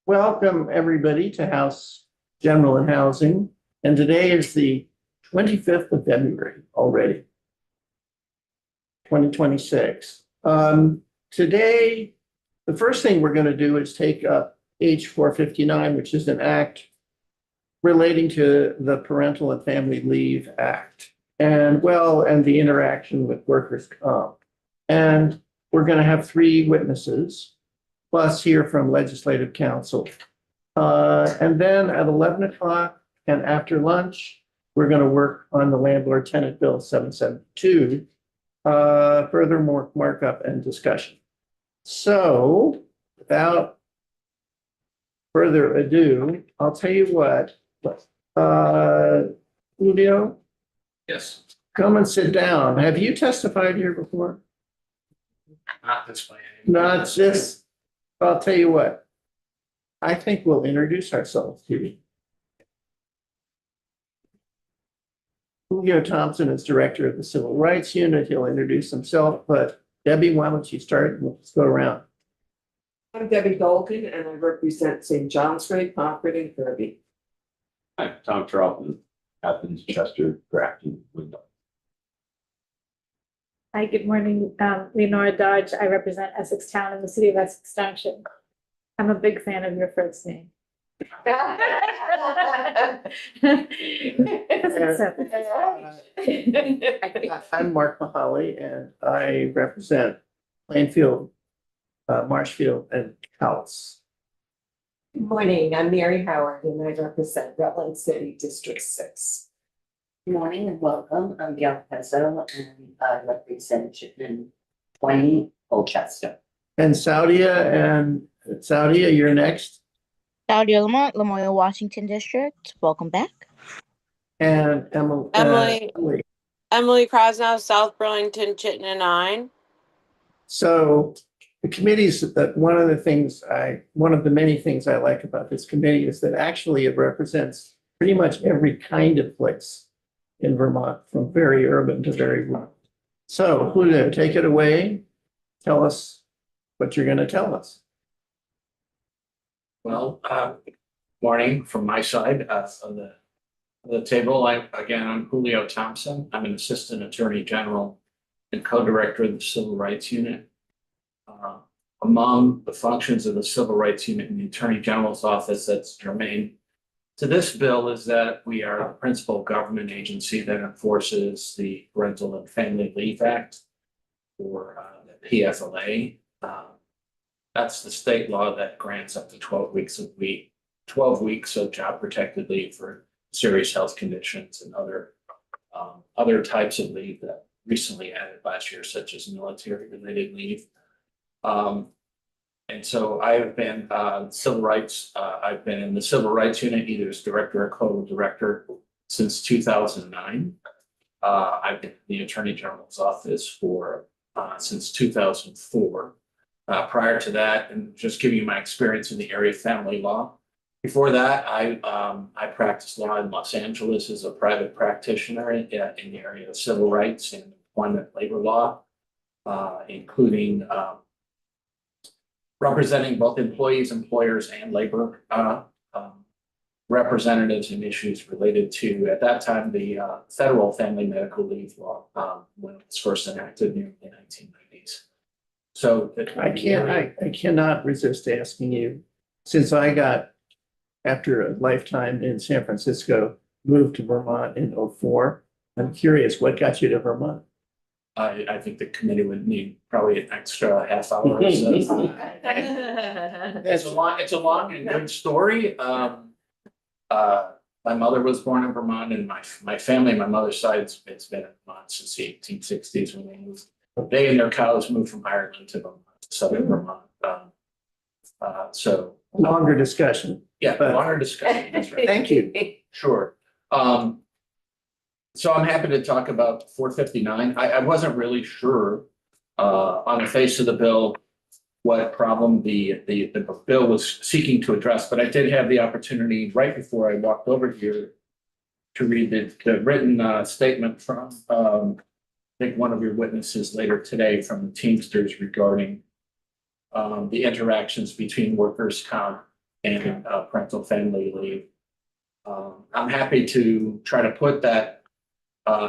Welcome, everybody, to House General and Housing. And today is the 25th of February already, 2026. Today, the first thing we're going to do is take up H 459, which is an act relating to the Parental and Family Leave Act, and the interaction with workers' comp. And we're going to have three witnesses, plus hear from Legislative Counsel. And then at 11 o'clock and after lunch, we're going to work on the Landlord Tenant Bill 772, furthermore markup and discussion. So without further ado, I'll tell you what, Julio, Yes, come and sit down. Have you testified here before? not this way. Not this. I'll tell you what. I think we'll introduce ourselves to you. Julio Thompson is director of the Civil Rights Unit. He'll introduce himself, but Debbie, why don't you start? Let's go around. I'm Debbie Dolgan and I represent St. John's Way, Concord and Kirby. Hi, Tom Charlton, Athens, Chester, Grafton, Wyndham. Hi, good morning. Leonora Dodge. I represent Essex Town in the city of Essex Township. I'm a big fan of your first name. I'm Mark Mahaly and I represent Plainfield, Marshfield and Cowles. Good morning, I'm Mary Howard and I represent Rutland City District 6. Good morning and welcome. I'm Gail Pezzo and I represent Chittenden 20 Colchester. And Saudia, you're next. Claudia Lamont, Lamoille, Washington District. Welcome back. And Emily Krasnow, South Burlington, Chittenden 9. So the committees, one of the many things I like about this committee is that actually it represents pretty much every kind of place in Vermont, from very urban to very rural. So Julio, take it away. Tell us what you're going to tell us. Well, morning from my side of the table. I'm Julio Thompson. I'm an assistant attorney general and co-director of the Civil Rights Unit. Among the functions of the Civil Rights Unit in the Attorney General's office that's germane to this bill is that we are the principal government agency that enforces the Parental and Family Leave Act, or the PFLA. That's the state law that grants up to 12 weeks of job protected leave for serious health conditions and other types of leave that recently added last year, such as military related leave. And so I have been civil rights. I've been in the Civil Rights Unit either as director or co-director since 2009. I've been in the Attorney General's office since 2004. Prior to that, and just giving you my experience in the area of family law. Before that, I practiced law in Los Angeles as a private practitioner in the area of civil rights and employment labor law, including representing both employees, employers, and labor representatives in issues related to, at that time, the federal family medical leave law when it was first enacted in the 1990s. So I cannot resist asking you, since I got, after a lifetime in San Francisco, moved to Vermont in 2004. I'm curious, what got you to Vermont? I think the committee would need probably an extra half hour or so. It's a long and good story. My mother was born in Vermont, and my family, my mother's side, it's been in Vermont since the 1860s when they moved. They and their cows moved from Ireland to Vermont, southern Vermont. So Longer discussion. yeah, But- longer discussion. That's right. Thank you. Sure. So I'm happy to talk about 459. I wasn't really sure on the face of the bill what problem the bill was seeking to address, but I did have the opportunity right before I walked over here to read the written statement from I think one of your witnesses later today from the Teamsters regarding the interactions between workers' comp and parental family leave. I'm happy to try to put that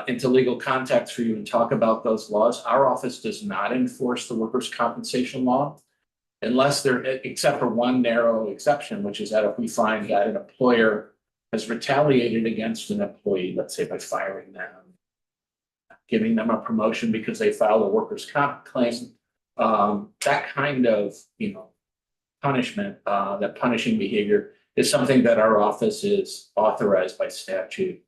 into legal context for you and talk about those laws. Our office does not enforce the workers' compensation law unless there, except for one narrow exception, which is that if we find that an employer has retaliated against an employee, let's say by firing them, giving them a promotion because they filed a workers' comp claim, that kind of, punishment, that punishing behavior is something that our office is authorized by statute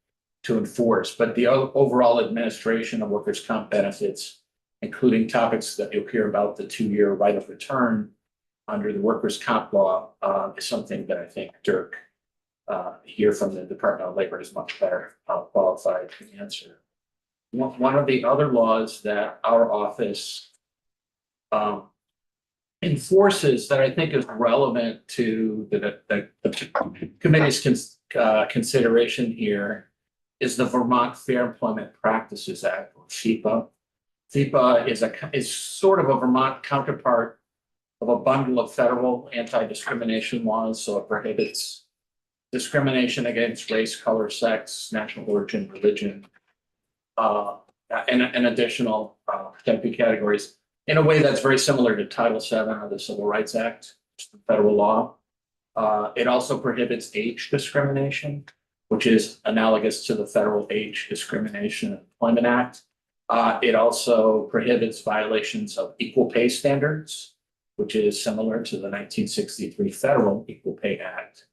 to enforce. But the overall administration of workers' comp benefits, including topics that you'll hear about, the 2-year right of return under the workers' comp law, is something that I think Dirk here from the Department of Labor is much better qualified to answer. One of the other laws that our office enforces that I think is relevant to the committee's consideration here is the Vermont Fair Employment Practices Act, or FEPA. FEPA is sort of a Vermont counterpart of a bundle of federal anti-discrimination laws. So it prohibits discrimination against race, color, sex, national origin, religion, and additional protected categories in a way that's very similar to Title VII of the Civil Rights Act, federal law. It also prohibits age discrimination, which is analogous to the Federal Age Discrimination and Employment Act. It also prohibits violations of equal pay standards, which is similar to the 1963 Federal Equal Pay Act.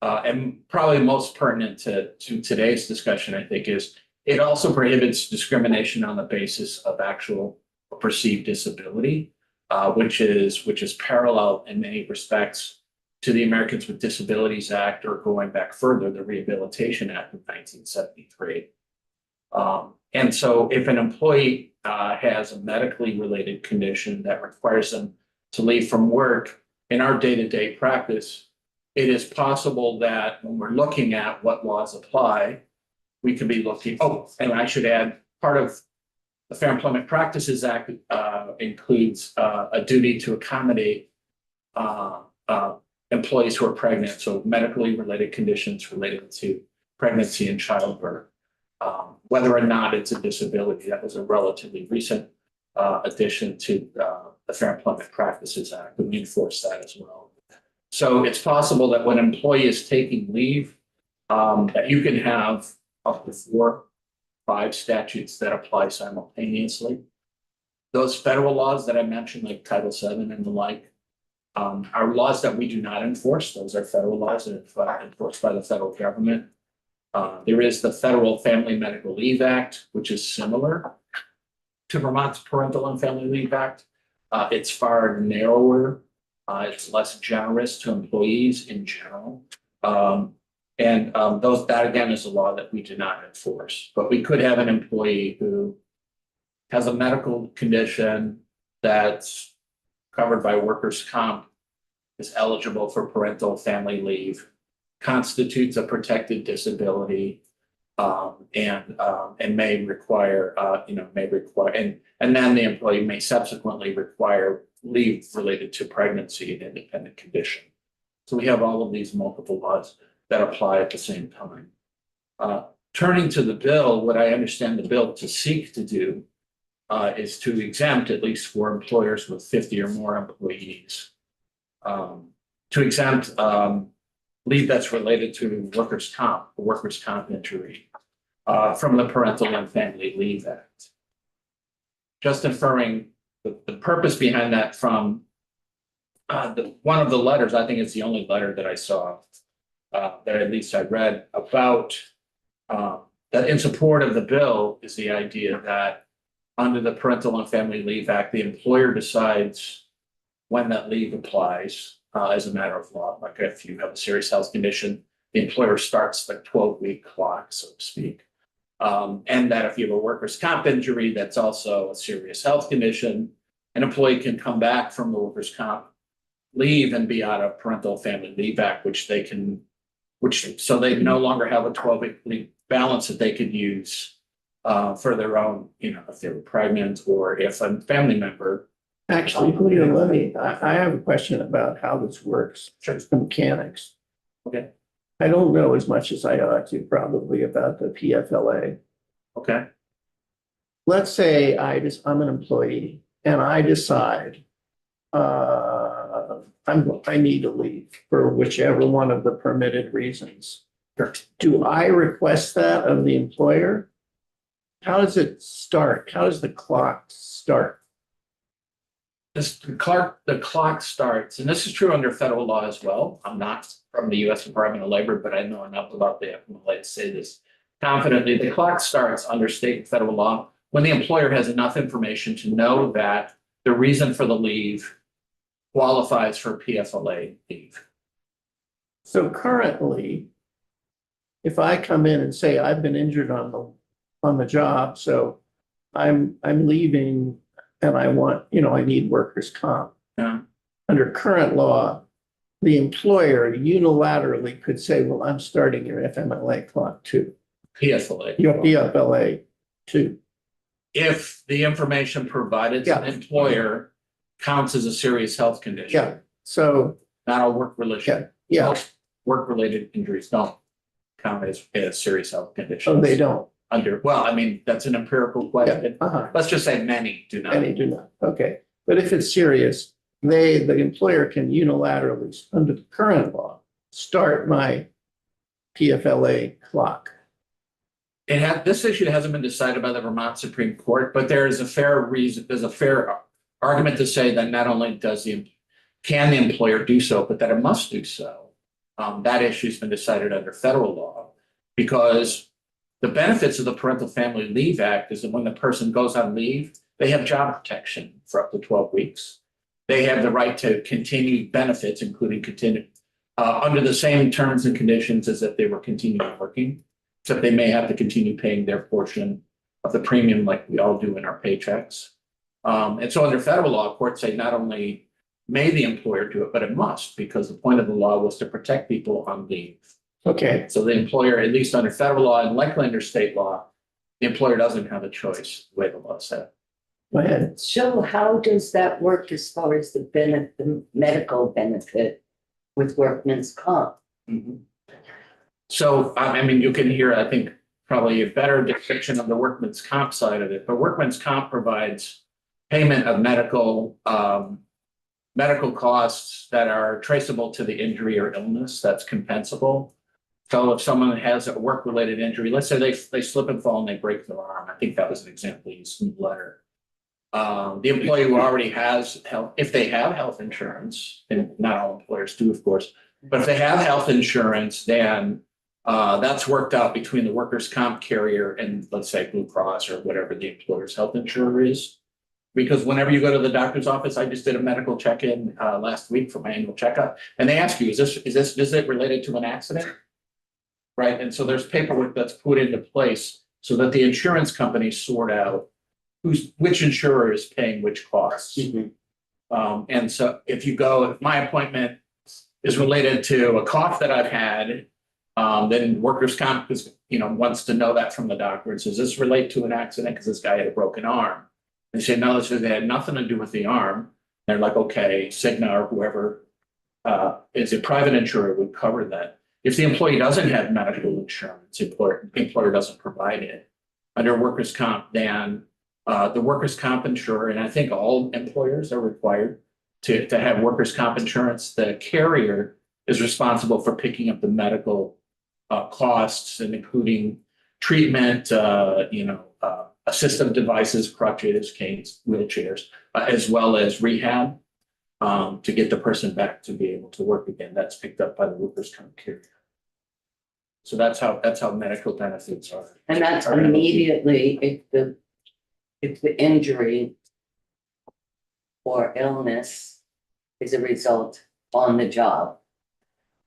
And probably most pertinent to today's discussion, I think, is it also prohibits discrimination on the basis of actual or perceived disability, which is parallel in many respects to the Americans with Disabilities Act, or going back further, the Rehabilitation Act of 1973. And so if an employee has a medically related condition that requires them to leave from work, in our day-to-day practice, it is possible that when we're looking at what laws apply, we could be looking, and I should add, part of the Fair Employment Practices Act includes a duty to accommodate employees who are pregnant, so medically related conditions related to pregnancy and childbirth. Whether or not it's a disability, that was a relatively recent addition to the Fair Employment Practices Act, and we enforce that as well. So it's possible that when an employee is taking leave, that you can have up to 4 or 5 statutes that apply simultaneously. Those federal laws that I mentioned, like Title VII and the like, are laws that we do not enforce. Those are federal laws that are enforced by the federal government. There is the Federal Family Medical Leave Act, which is similar to Vermont's Parental and Family Leave Act. It's far narrower. It's less generous to employees in general. That again is a law that we do not enforce. But we could have an employee who has a medical condition that's covered by workers' comp, is eligible for parental family leave, constitutes a protected disability, and may require, and then the employee may subsequently require leave related to pregnancy and independent condition. So we have all of these multiple laws that apply at the same time. Turning to the bill, what I understand the bill to seek to do is to exempt, at least for employers with 50 or more employees, to exempt leave that's related to workers' comp injury from the Parental and Family Leave Act. Just inferring the purpose behind that from one of the letters, I think it's the only letter that I saw that at least I read about that in support of the bill is the idea that under the Parental and Family Leave Act, the employer decides when that leave applies as a matter of law. Like if you have a serious health condition, the employer starts the 12-week clock, so to speak. And that if you have a workers' comp injury, that's also a serious health condition, an employee can come back from the workers' comp leave and be out of Parental Family Leave Act, so they no longer have a 12-week leave balance that they could use for their own, if they were pregnant, or if a family member Actually, Julio, I have a question about how this works, just the mechanics. Okay. I don't know as much as I ought to probably about the PFLA. Okay, Let's say I'm an employee and I decide I need to leave for whichever one of the permitted reasons. Sure. Do I request that of the employer? How does it start? How does the clock start? the clock starts, and this is true under federal law as well. I'm not from the US Department of Labor, but I know enough about the FMLA to say this confidently. The clock starts under state and federal law when the employer has enough information to know that the reason for the leave qualifies for PFLA leave. So currently, if I come in and say I've been injured on the job, so I'm leaving and I want, I need workers' comp. Yeah. Under current law, the employer unilaterally could say, well, I'm starting your FMLA clock too. PFLA. Your PFLA too. If the information provided to the employer counts as a serious health condition. Yeah, so, Not all work-related. yeah, Work-related injuries don't count as serious health conditions. so they don't. Well, I mean, that's an empirical question. Uh-huh. Let's just say many do not. Many do not. Okay. But if it's serious, the employer can unilaterally, under the current law, start my PFLA clock. This issue hasn't been decided by the Vermont Supreme Court, but there's a fair argument to say that not only can the employer do so, but that it must do so. That issue's been decided under federal law because the benefits of the Parental Family Leave Act is that when the person goes on leave, they have job protection for up to 12 weeks. They have the right to continued benefits, including under the same terms and conditions as if they were continuing working, except they may have to continue paying their portion of the premium like we all do in our paychecks. And so under federal law, courts say not only may the employer do it, but it must, because the point of the law was to protect people on leave. Okay. So the employer, at least under federal law and likely under state law, the employer doesn't have a choice, the way the law said. Go ahead. So how does that work as far as the medical benefit with workman's comp? So, I mean, you can hear, I think, probably a better description of the workman's comp side of it, but workman's comp provides payment of medical costs that are traceable to the injury or illness that's compensable. So if someone has a work-related injury, let's say they slip and fall and they break their arm, I think that was an example used in the letter. The employee who already has health, if they have health insurance, and not all employers do, of course, but if they have health insurance, then that's worked out between the workers' comp carrier and, let's say, Blue Cross or whatever the employer's health insurer is. Because whenever you go to the doctor's office, I just did a medical check-in last week for my annual checkup, and they ask you, is this visit related to an accident? Right, and so there's paperwork that's put into place so that the insurance companies sort out which insurer is paying which costs. And so if my appointment is related to a cough that I've had, then workers' comp wants to know that from the doctor. It says, does this relate to an accident because this guy had a broken arm? They say, no, this had nothing to do with the arm. They're like, okay, Cigna or whoever is a private insurer would cover that. If the employee doesn't have medical insurance, the employer doesn't provide it under workers' comp, then the workers' comp insurer, and I think all employers are required to have workers' comp insurance. The carrier is responsible for picking up the medical costs, and including treatment, assistive devices, crutches, canes, wheelchairs, as well as rehab to get the person back to be able to work again. That's picked up by the workers' comp carrier. So that's how medical benefits are. And that's immediately if the injury or illness is a result on the job.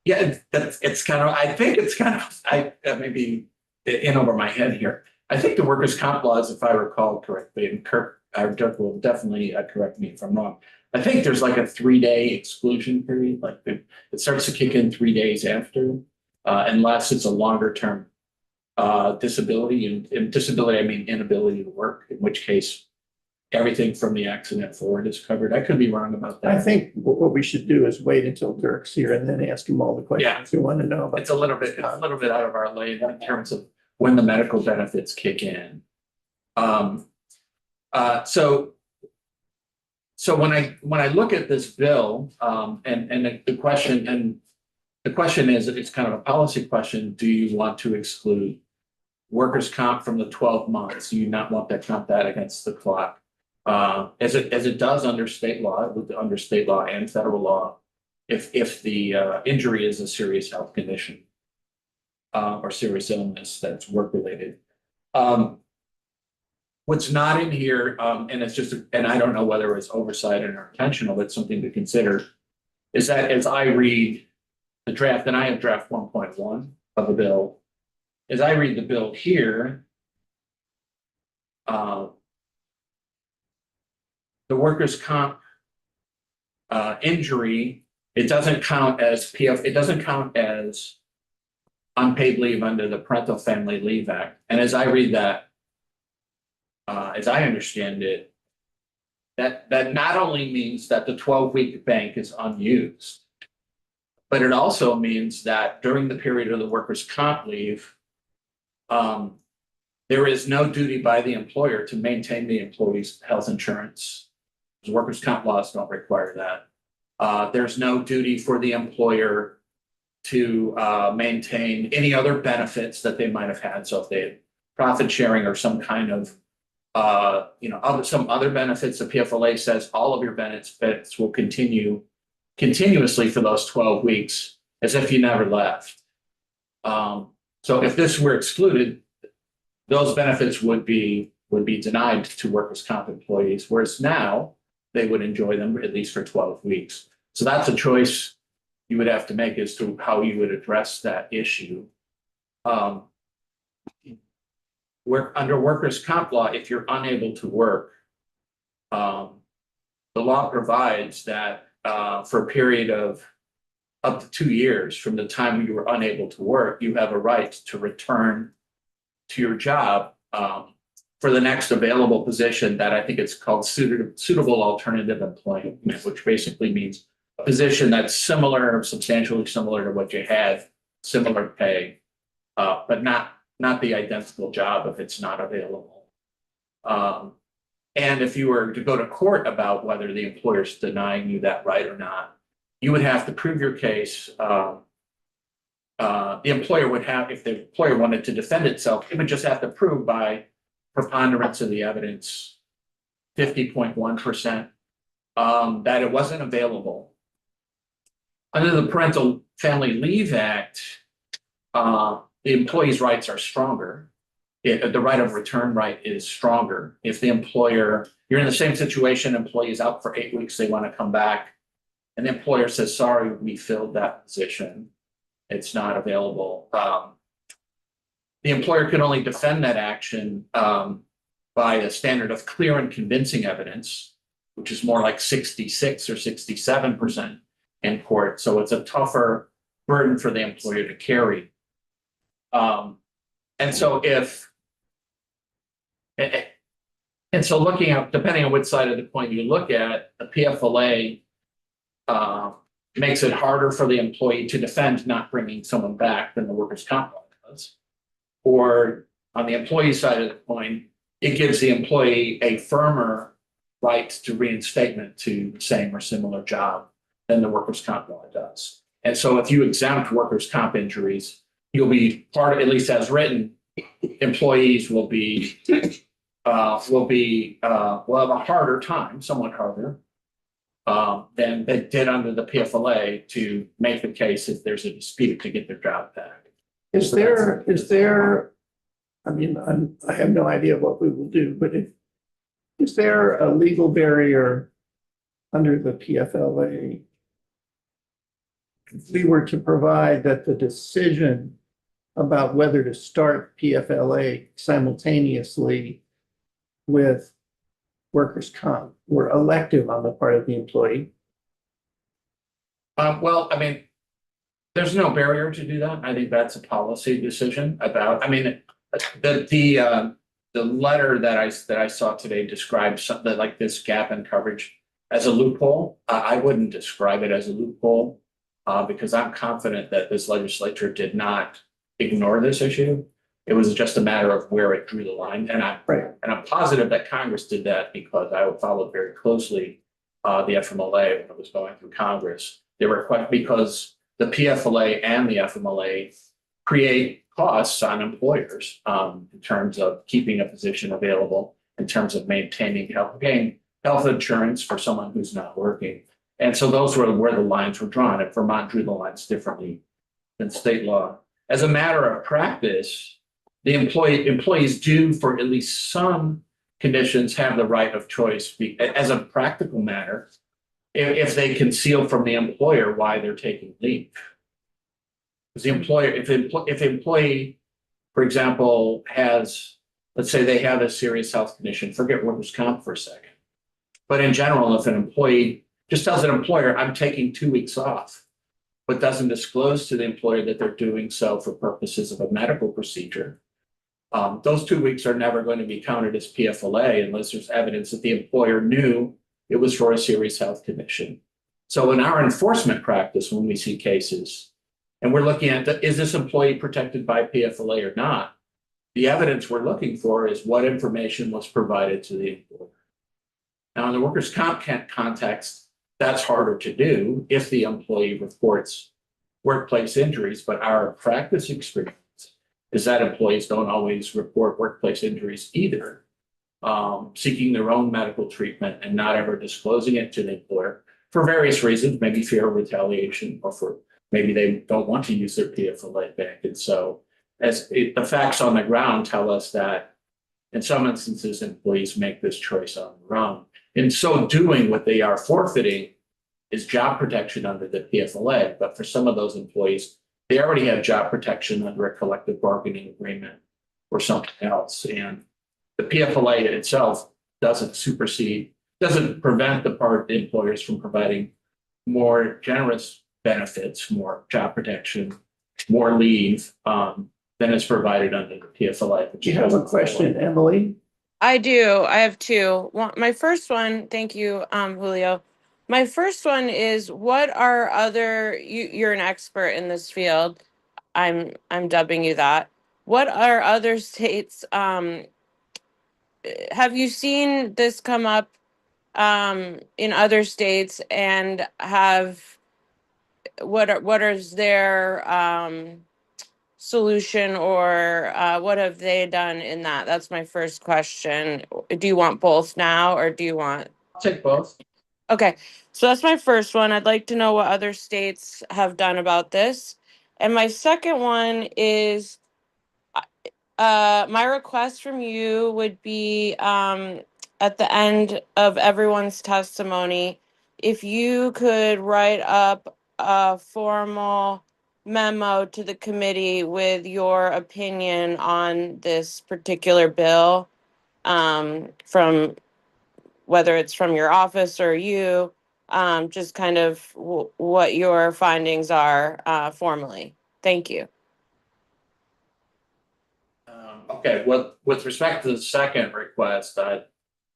Yeah, it's kind of, I think it's kind of, I maybe in over my head here. I think the workers' comp laws, if I recall correctly, and Dirk will definitely correct me if I'm wrong. I think there's like a 3-day exclusion period, like it starts to kick in 3 days after, unless it's a longer term disability. And disability, I mean inability to work, in which case everything from the accident forward is covered. I could be wrong about I that. think what we should do is wait until Dirk's here and then ask him all the questions we want to know about. It's a little bit out of our lane in terms of when the medical benefits kick in. So when I look at this bill, and the question is, it's kind of a policy question, do you want to exclude workers' comp from the 12 months? Do you not want to count that against the clock? As it does under state law and federal law, if the injury is a serious health condition or serious illness that's work related. What's not in here, and it's just, and I don't know whether it's oversight or intentional, but something to consider, is that as I read the draft, and I have draft 1.1 of the bill, as I read the bill here, the workers' comp injury, it doesn't count as it doesn't count as unpaid leave under the Parental Family Leave Act. And as I read that, as I understand it, that not only means that the 12-week bank is unused, but it also means that during the period of the workers' comp leave, there is no duty by the employer to maintain the employee's health insurance. Because workers' comp laws don't require that. There's no duty for the employer to maintain any other benefits that they might have had. So if they had profit sharing or some kind of some other benefits, the PFLA says all of your benefits will continue continuously for those 12 weeks as if you never left. So if this were excluded, those benefits would be denied to workers' comp employees, whereas now they would enjoy them at least for 12 weeks. So that's a choice you would have to make as to how you would address that issue. Under workers' comp law, if you're unable to work, the law provides that for a period of up to 2 years from the time you were unable to work, you have a right to return to your job for the next available position that I think it's called suitable alternative employment, which basically means a position that's similar, substantially similar to what you had, similar pay, but not the identical job if it's not available. And if you were to go to court about whether the employer's denying you that right or not, you would have to prove your case. The employer would have, if the employer wanted to defend itself, it would just have to prove by preponderance of the evidence, 50.1%, that it wasn't available. Under the Parental Family Leave Act, the employee's rights are stronger. The right of return right is stronger. If the employer, you're in the same situation, employee is out for 8 weeks, they want to come back, and the employer says, sorry, we filled that position. It's not available. The employer can only defend that action by a standard of clear and convincing evidence, which is more like 66 or 67% in court. So it's a tougher burden for the employer to carry. And so looking at, depending on which side of the coin you look at, the PFLA makes it harder for the employee to defend not bringing someone back than the workers' comp law does. Or on the employee side of the coin, it gives the employee a firmer right to reinstatement to the same or similar job than the workers' comp law does. And so if you exempt workers' comp injuries, you'll be part of, at least as written, employees will have a harder time, somewhat harder, than they did under the PFLA to make the case if there's a dispute to get their job back. Is there, I mean, I have no idea what we will do, but is there a legal barrier under the PFLA? If we were to provide that the decision about whether to start PFLA simultaneously with workers' comp were elective on the part of the employee? Well, I mean, there's no barrier to do that. I think that's a policy decision about, I mean, the letter that I saw today describes something like this gap in coverage as a loophole. I wouldn't describe it as a loophole because I'm confident that this legislature did not ignore this issue. It was just a matter of where it drew the line, and I'm positive that Congress did that because I followed very closely the FMLA when it was going through Congress. They were because the PFLA and the FMLA create costs on employers in terms of keeping a position available, in terms of maintaining health insurance for someone who's not working. And so those were where the lines were drawn, and Vermont drew the lines differently than state law. As a matter of practice, the employees do, for at least some conditions, have the right of choice as a practical matter, if they conceal from the employer why they're taking leave. Because the employer, if employee, for example, has, let's say they have a serious health condition, forget workers' comp for a second. But in general, if an employee just tells an employer, I'm taking 2 weeks off, but doesn't disclose to the employer that they're doing so for purposes of a medical procedure, those 2 weeks are never going to be counted as PFLA unless there's evidence that the employer knew it was for a serious health condition. So in our enforcement practice, when we see cases, and we're looking at, is this employee protected by PFLA or not? The evidence we're looking for is what information was provided to the employer. Now, in the workers' comp context, that's harder to do if the employee reports workplace injuries, but our practice experience is that employees don't always report workplace injuries either, seeking their own medical treatment and not ever disclosing it to the employer for various reasons, maybe fear of retaliation, or for maybe they don't want to use their PFLA back. And so the facts on the ground tell us that in some instances, employees make this choice on their own. In so doing, what they are forfeiting is job protection under the PFLA. But for some of those employees, they already have job protection under a collective bargaining agreement or something else. And the PFLA itself doesn't prevent the employers from providing more generous benefits, more job protection, more leave than is provided under the PFLA. Do you have a question, Emily? I do. I have two. My first one, thank you, Julio. My first one is, what are other, you're an expert in this field. I'm dubbing you that. What are other states, have you seen this come up in other states, and what is their solution, or what have they done in that? That's my first question. Do you want both now, or do you want? I'll take both. Okay, so that's my first one. I'd like to know what other states have done about this. And my second one is, my request from you would be, at the end of everyone's testimony, if you could write up a formal memo to the committee with your opinion on this particular bill, from whether it's from your office or you, just kind of what your findings are formally. Thank you. Okay, well, with respect to the second request,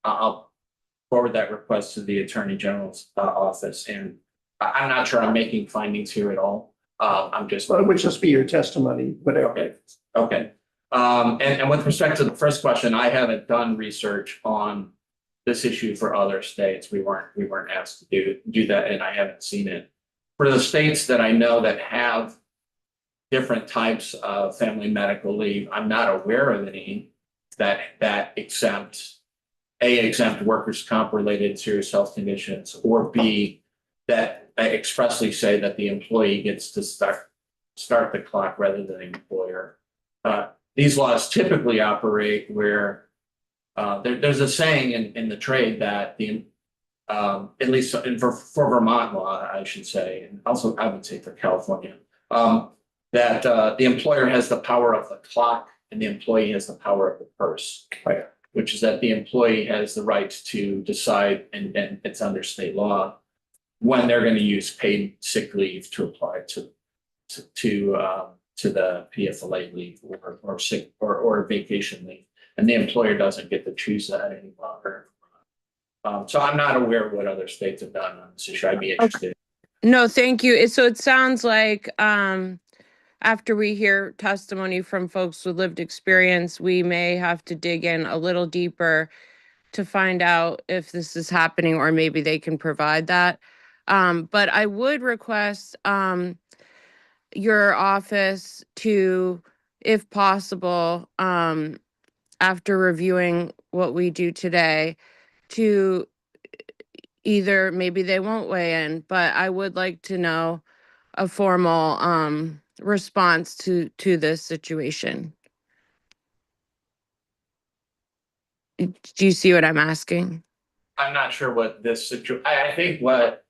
I'll forward that request to the Attorney General's office, and I'm not sure I'm making findings here at all. I'm just. Well, it would just be your testimony, whatever. Okay. And with respect to the first question, I haven't done research on this issue for other states. We weren't asked to do that, and I haven't seen it. For the states that I know that have different types of family medical leave, I'm not aware of any that exempt workers' comp related serious health conditions, or B, that expressly say that the employee gets to start the clock rather than the employer. These laws typically operate where there's a saying in the trade that at least for Vermont law, I should say, and also I would say for California, that the employer has the power of the clock and the employee has the power of the purse. Right. Which is that the employee has the right to decide, and it's under state law, when they're going to use paid sick leave to apply to the PFLA leave or sick or vacation leave. and the employer doesn't get to choose that any longer. So I'm not aware of what other states have done on this issue. I'd be interested. No, thank you. So it sounds like after we hear testimony from folks with lived experience, we may have to dig in a little deeper to find out if this is happening, or maybe they can provide that. But I would request your office to, if possible, after reviewing what we do today, to either, maybe they won't weigh in, but I would like to know a formal response to this situation. Do you see what I'm asking? I'm not sure what this I think what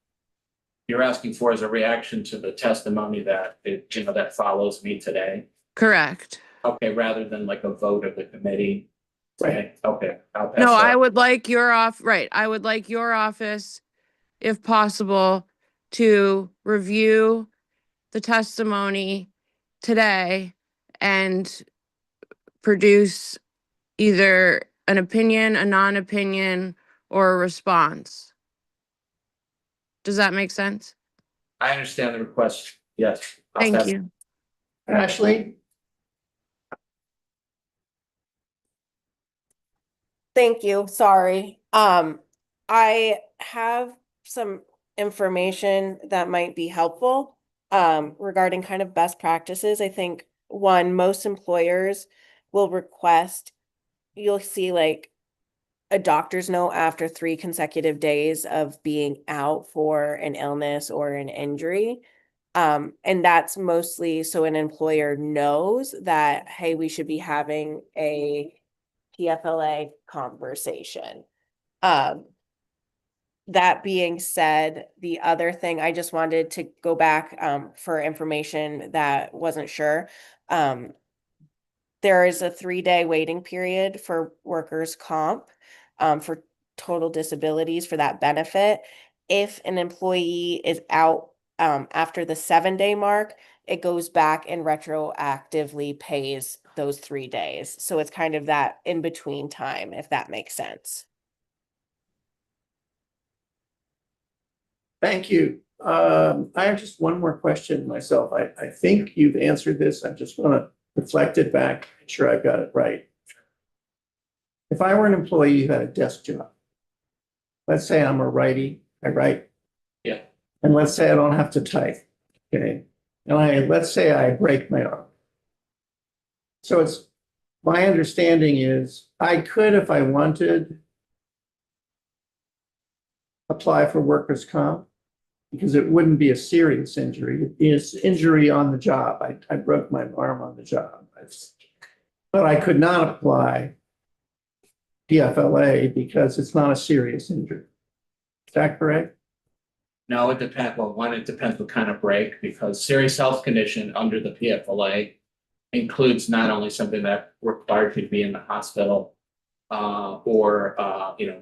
you're asking for is a reaction to the testimony that that follows me today. Correct. Okay, rather than like a vote of the committee. Right. Okay. I'll pass No, that. I would like your I would like your office, if possible, to review the testimony today and produce either an opinion, a non-opinion, or a response. Does that make sense? I understand the request. Yes. I'll Thank pass- you. Ashley? Thank you. Sorry. I have some information that might be helpful regarding kind of best practices. I think one, most employers will request, you'll see like a doctor's note after 3 consecutive days of being out for an illness or an injury. And that's mostly so an employer knows that, hey, we should be having a PFLA conversation. That being said, the other thing I just wanted to go back for information that wasn't sure. There is a 3-day waiting period for workers' comp for total disabilities for that benefit. If an employee is out after the 7-day mark, it goes back and retroactively pays those 3 days. So it's kind of that in between time, if that makes sense. Thank you. I have just one more question myself. I think you've answered this. I just want to reflect it back, make sure I've got it right. If I were an employee who had a desk job, let's say I'm a righty, I write. Yeah. And let's say I don't have to type, okay? And let's say I break my arm. So my understanding is I could, if I wanted, apply for workers' comp, because it wouldn't be a serious injury. It's injury on the job. I broke my arm on the job. But I could not apply PFLA because it's not a serious injury. Is that correct? No, it depends. Well, one, it depends what kind of break, because serious health condition under the PFLA includes not only something that required you to be in the hospital or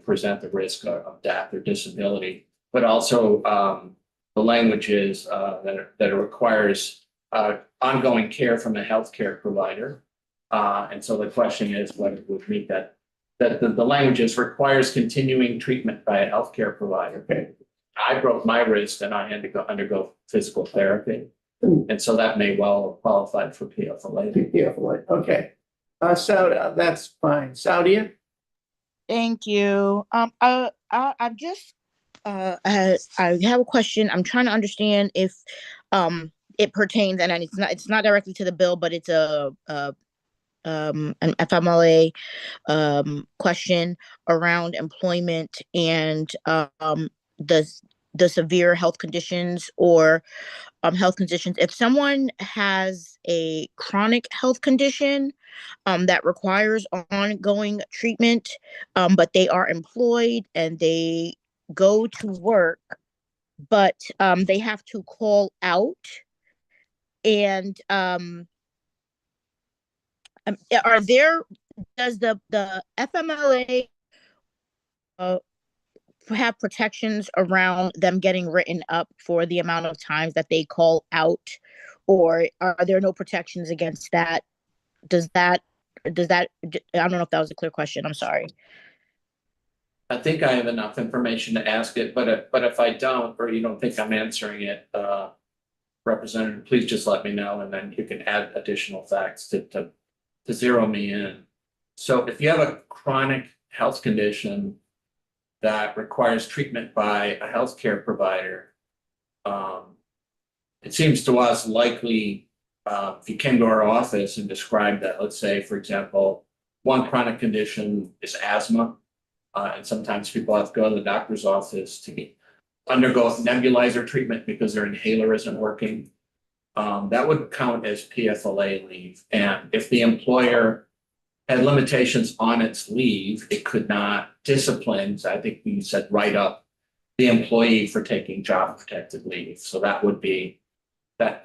present the risk of death or disability, but also the language is that it requires ongoing care from a healthcare provider. And so the question is whether it would meet that the language is requires continuing treatment by a healthcare provider. Okay. I broke my wrist and I had to undergo physical therapy. Hmm. And so that may well qualify for PFLA. PFLA, okay. So that's fine. Saudia? Thank you. I'm just I have a question. I'm trying to understand if it pertains, and it's not directly to the bill, but it's an FMLA question around employment and the severe health conditions or health conditions. If someone has a chronic health condition that requires ongoing treatment, but they are employed and they go to work, but they have to call out, and does the FMLA have protections around them getting written up for the amount of times that they call out, or are there no protections against that? Does that does that, I don't know if that was a clear question. I'm sorry. I think I have enough information to ask it, but if I don't, or you don't think I'm answering it, Representative, please just let me know, and then you can add additional facts to zero me in. So if you have a chronic health condition that requires treatment by a healthcare provider, it seems to us likely, if you came to our office and described that, let's say, for example, one chronic condition is asthma, and sometimes people have to go to the doctor's office to undergo nebulizer treatment because their inhaler isn't working. That would count as PFLA leave. And if the employer had limitations on its leave, it could not discipline, I think we said write up the employee for taking job protected leave. So that would be that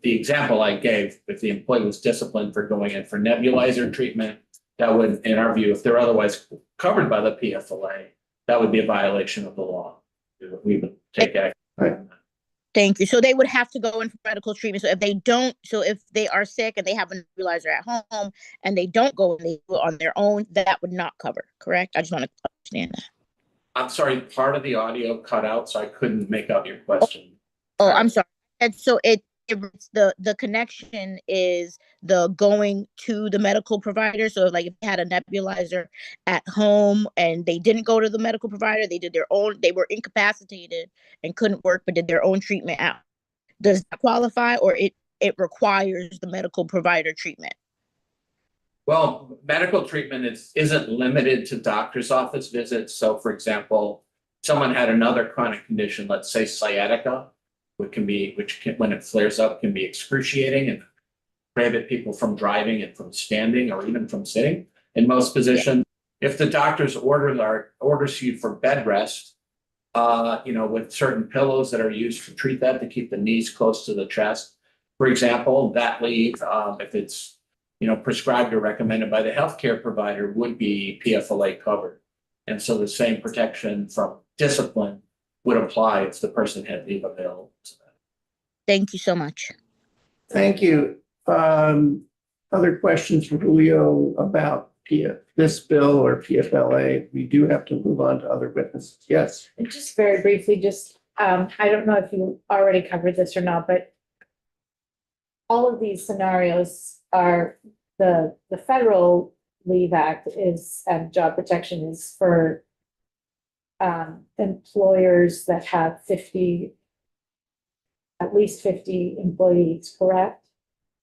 the example I gave, if the employee was disciplined for going in for nebulizer treatment, that would, in our view, if they're otherwise covered by the PFLA, that would be a violation of the law. We would take action. Right. Thank you. So they would have to go in for medical treatment. So if they don't, so if they are sick and they have a nebulizer at home and they don't go and they do it on their own, that would not cover, correct? I just want to understand that. I'm sorry, part of the audio cut out, so I couldn't make out your question. Oh, I'm sorry. And so it's the connection is the going to the medical provider. So like if they had a nebulizer at home and they didn't go to the medical provider, they did their own, they were incapacitated and couldn't work, but did their own treatment out. Does that qualify, or it requires the medical provider treatment? Well, medical treatment isn't limited to doctor's office visits. So for example, someone had another chronic condition, let's say sciatica, which when it flares up can be excruciating and prohibit people from driving and from standing or even from sitting in most positions. If the doctor's orders you for bed rest, with certain pillows that are used to treat that, to keep the knees close to the chest, for example, that leave, if it's prescribed or recommended by the healthcare provider, would be PFLA covered. And so the same protection from discipline would apply if the person had leave available to them. Thank you so much. Thank you. Other questions for Julio about this bill or PFLA? We do have to move on to other witnesses. Yes. And just very briefly, I don't know if you already covered this or not, but all of these scenarios are the Federal Leave Act and job protection is for employers that have at least 50 employees, correct?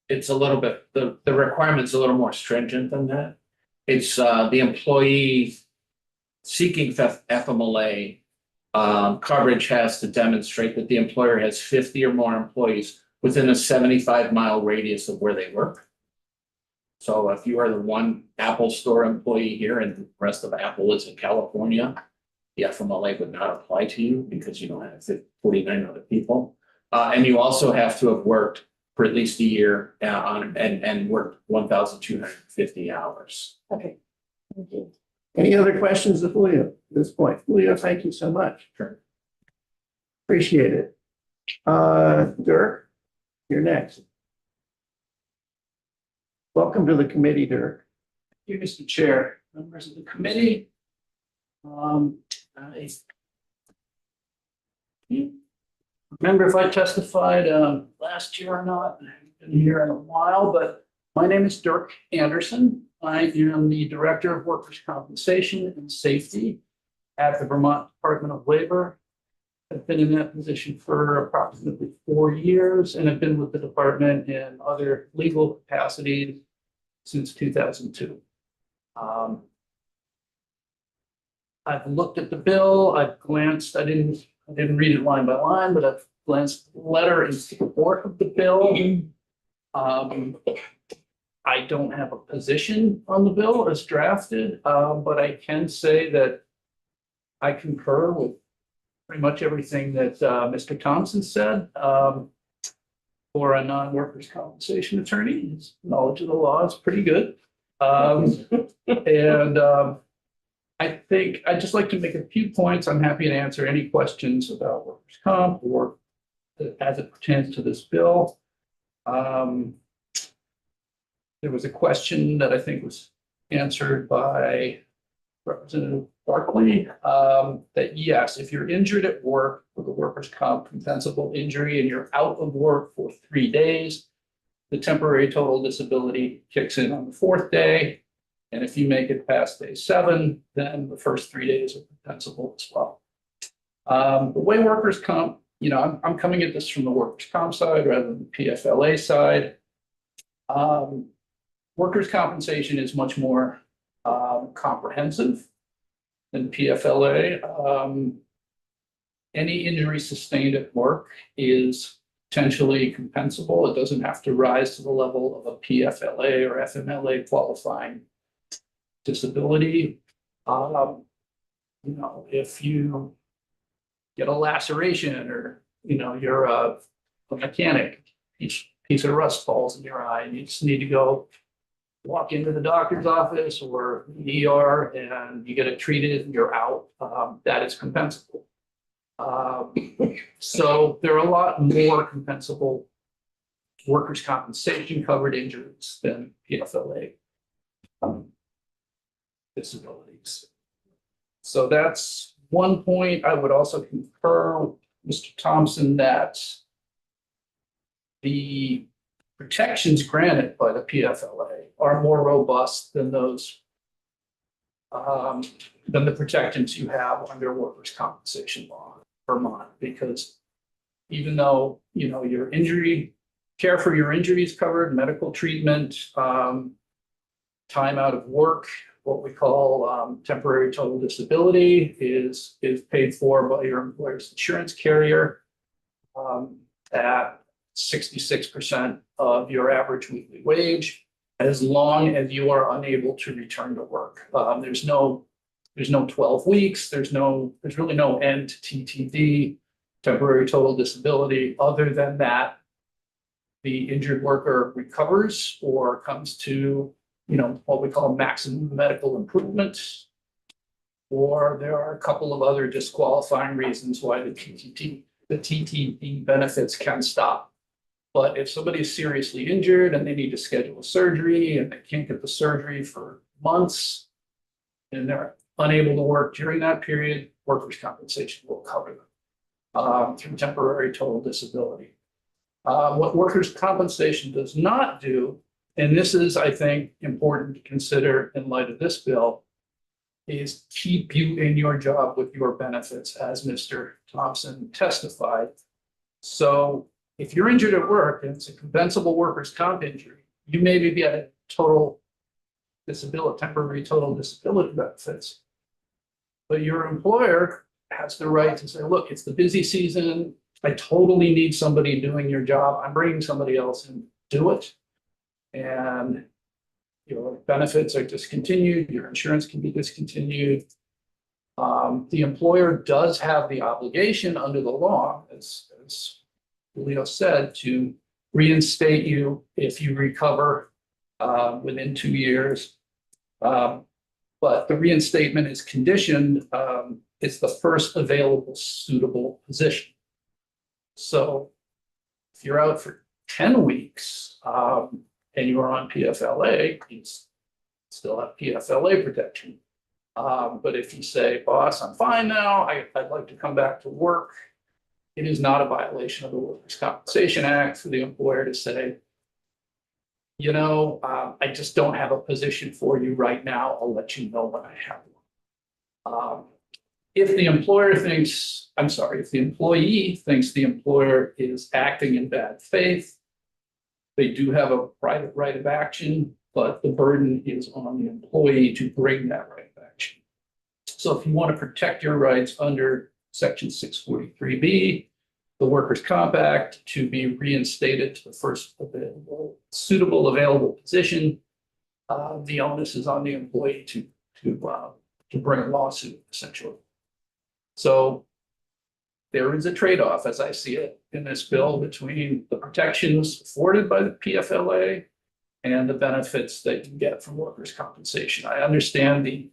It's a little bit, the requirement's a little more stringent than that. It's the employee seeking FMLA coverage has to demonstrate that the employer has 50 or more employees within a 75-mile radius of where they work. So if you are the one Apple store employee here and the rest of Apple is in California, the FMLA would not apply to you because you don't have 49 other people. And you also have to have worked for at least a year and worked 1,250 hours. Okay, thank you. Any other questions of Julio at this point? Julio, thank you so much. Sure. Appreciate it. Dirk, you're next. Welcome to the committee, Dirk. Thank you, Mr. Chair, members of the committee. I remember if I testified last year or not. I haven't been here in a while, but my name is Dirk Anderson. I am the Director of Workers' Compensation and Safety at the Vermont Department of Labor. I've been in that position for approximately 4 years, and I've been with the department in other legal capacities since 2002. I've looked at the bill. I've glanced. I didn't read it line by line, but I've glanced at the letter in support of the bill. I don't have a position on the bill as drafted, but I can say that I concur with pretty much everything that Mr. Thompson said. For a non-workers' compensation attorney, his knowledge of the law is pretty good. I think I'd just like to make a few points. I'm happy to answer any questions about workers' comp or as it pertains to this bill. There was a question that I think was answered by Representative Barkley, that yes, if you're injured at work with a workers' comp compensable injury and you're out of work for 3 days, the temporary total disability kicks in on the 4th day. And if you make it past day 7, then the first 3 days are compensable as well. The way workers' comp, I'm coming at this from the workers' comp side rather than the PFLA side. Workers' compensation is much more comprehensive than PFLA. Any injury sustained at work is potentially compensable. It doesn't have to rise to the level of a PFLA or FMLA qualifying disability. If you get a laceration or, you're a mechanic, each piece of rust falls in your eye and you just need to go walk into the doctor's office or the ER and you get it treated and you're out, that is compensable. So there are a lot more compensable workers' compensation covered injuries than PFLA disabilities. So that's one point. I would also concur with Mr. Thompson that the protections granted by the PFLA are more robust than those than the protections you have under workers' compensation law in Vermont, because even though your injury care for your injury is covered, medical treatment, time out of work, what we call temporary total disability is paid for by your employer's insurance carrier at 66% of your average weekly wage, as long as you are unable to return to work. There's no 12 weeks. There's really no end to TTD, temporary total disability. Other than that, the injured worker recovers or comes to what we call maximum medical improvement, or there are a couple of other disqualifying reasons why the TTD benefits can stop. But if somebody is seriously injured and they need to schedule a surgery and they can't get the surgery for months and they're unable to work during that period, workers' compensation will cover them through temporary total disability. What workers' compensation does not do, and this is, I think, important to consider in light of this bill, is keep you in your job with your benefits, as Mr. Thompson testified. So if you're injured at work and it's a compensable workers' comp injury, you may be at a temporary total disability benefits. But your employer has the right to say, look, it's the busy season. I totally need somebody doing your job. I'm bringing somebody else in to do it. And your benefits are discontinued. Your insurance can be discontinued. The employer does have the obligation under the law, as Leo said, to reinstate you if you recover within 2 years. But the reinstatement is conditioned. It's the first available suitable position. So if you're out for 10 weeks and you are on PFLA, you still have PFLA protection. But if you say, boss, I'm fine now, I'd like to come back to work, it is not a violation of the Workers' Compensation Act for the employer to say, I just don't have a position for you right now. I'll let you know when I have one. If the employee thinks the employer is acting in bad faith, they do have a private right of action, but the burden is on the employee to bring that right of action. So if you want to protect your rights under Section 643B, the Workers' Comp Act, to be reinstated to the first suitable available position, the onus is on the employee to bring a lawsuit, essentially. So there is a trade-off, as I see it, in this bill between the protections afforded by the PFLA and the benefits that you get from workers' compensation. I understand the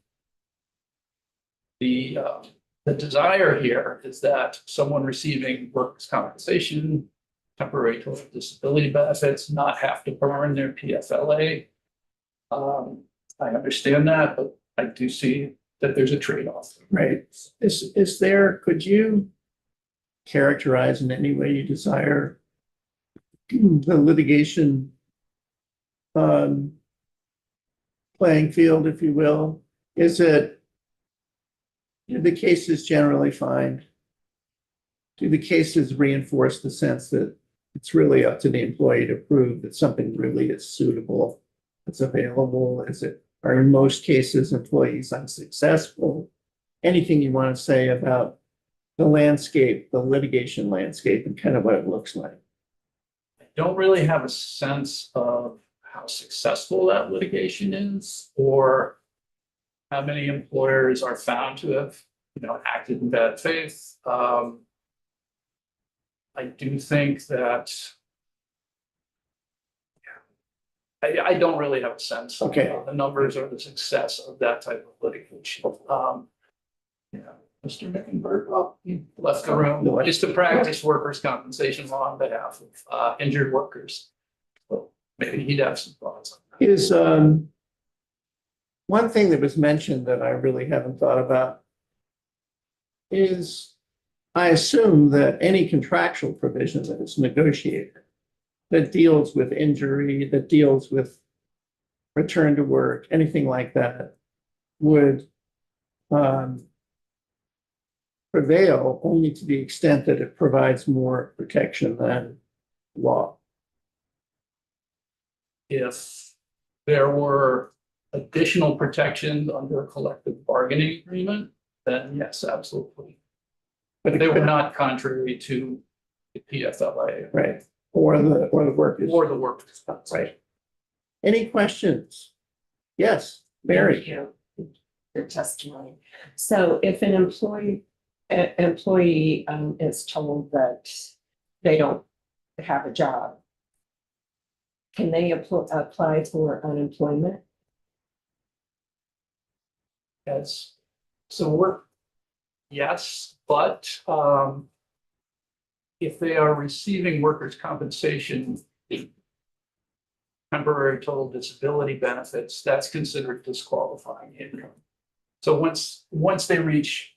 desire here is that someone receiving workers' compensation, temporary total disability benefits, not have to burn their PFLA I understand that, but I do see that there's a trade-off. Right. Is there, could you characterize in any way you desire the litigation playing field, if you will? Is it, do the cases generally find, do the cases reinforce the sense that it's really up to the employee to prove that something really is suitable, it's available? Is it, are in most cases employees unsuccessful? Anything you want to say about the landscape, the litigation landscape, and kind of what it looks like? I don't really have a sense of how successful that litigation is, or how many employers are found to have, acted in bad faith. I do think that I don't really have a sense of Okay. the numbers or the success of that type of litigation. Mr. Mickenberg, he left the room just to practice workers' compensation law on behalf of injured workers. So maybe he'd have some thoughts on that. Is one thing that was mentioned that I really haven't thought about is I assume that any contractual provision that is negotiated that deals with injury, that deals with return to work, anything like that, would prevail only to the extent that it provides more protection than law. If there were additional protections under a collective bargaining agreement, then yes, absolutely. But they were not contrary to the PFLA Right, or the workers. or the workers' Right. compensation. Any questions? Yes, Mary. Thank you for your testimony. So if an employee is told that they don't have a job, can they apply for unemployment? Yes. So yes, but if they are receiving workers' compensation, temporary total disability benefits, that's considered disqualifying income. So once they reach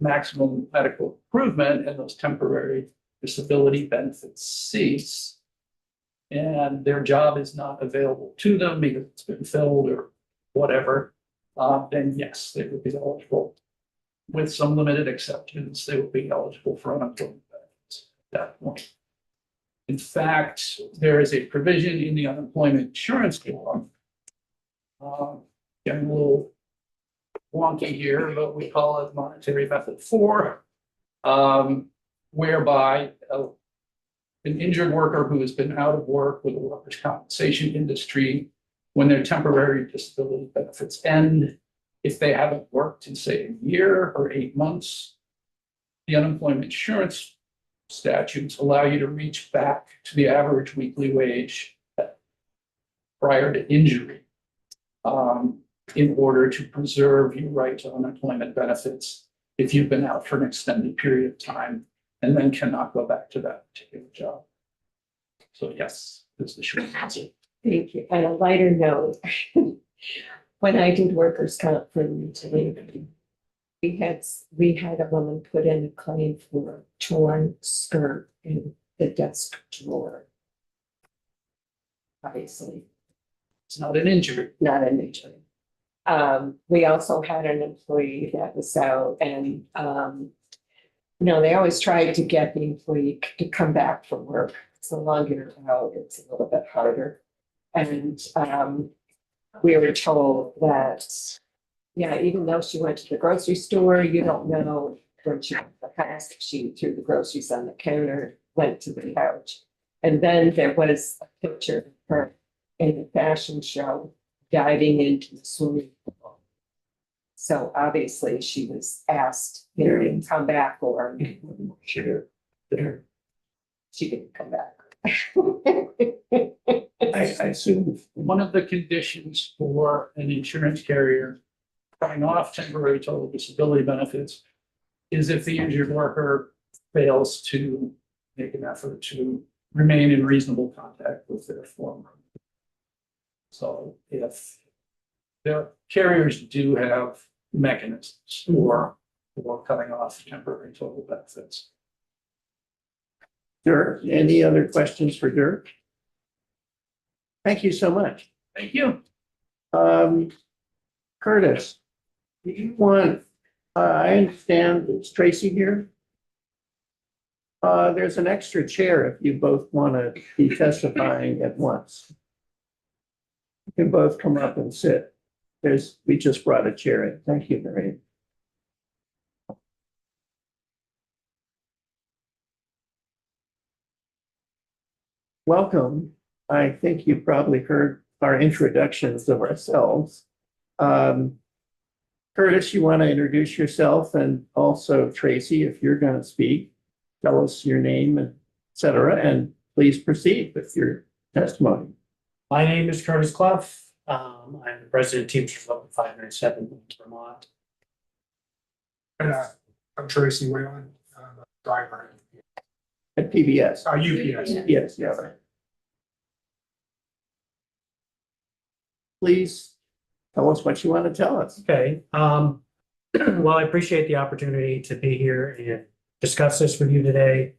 maximum medical improvement and those temporary disability benefits cease, and their job is not available to them because it's been filled or whatever, then yes, they would be eligible. With some limited exceptions, they would be eligible for unemployment benefits at that point. In fact, there is a provision in the unemployment insurance law. Getting a little wonky here, but we call it monetary method 4, whereby an injured worker who has been out of work with the workers' compensation industry, when their temporary disability benefits end, if they haven't worked in, say, a year or 8 months, the unemployment insurance statutes allow you to reach back to the average weekly wage prior to injury in order to preserve your right to unemployment benefits if you've been out for an extended period of time and then cannot go back to that particular job. So yes, that's the short answer. Thank you. And a lighter note, when I did workers' comp for utility, we had a woman put in a claim for a torn skirt in the desk drawer. Obviously, It's not an injury. not an injury. We also had an employee that was out and, they always tried to get the employee to come back from work. So longer you're out, it's a little bit harder. And, we were told that, even though she went to the grocery store, you don't know when she went to the house, she threw the groceries on the counter, went to the couch. And then there was a picture of her in the fashion show diving into the swimming pool. So obviously she was asked, to come back or Sure. she didn't come back. I assume. One of the conditions for an insurance carrier cutting off temporary total disability benefits is if the injured worker fails to make an effort to remain in reasonable contact with their former. So if the carriers do have mechanisms for cutting off temporary total benefits. Dirk, any other questions for Dirk? Thank you so much. Thank you. Curtis, do you want, I understand, is Tracy here? There's an extra chair if you both want to be testifying at once. You can both come up and sit. We just brought a chair in. Thank you, Marie. Welcome. I think you probably heard our introductions of ourselves. Curtis, you want to introduce yourself, and also Tracy, if you're going to speak, tell us your name, et cetera, and please proceed with your testimony. My name is Curtis Clough. I'm the president of Teamsters Local 597 in Vermont. And I'm Tracy Whalen, I'm a driver At PBS. at UPS. Yes, yeah, right. Please tell us what you want to tell us. Okay. Well, I appreciate the opportunity to be here and discuss this with you today.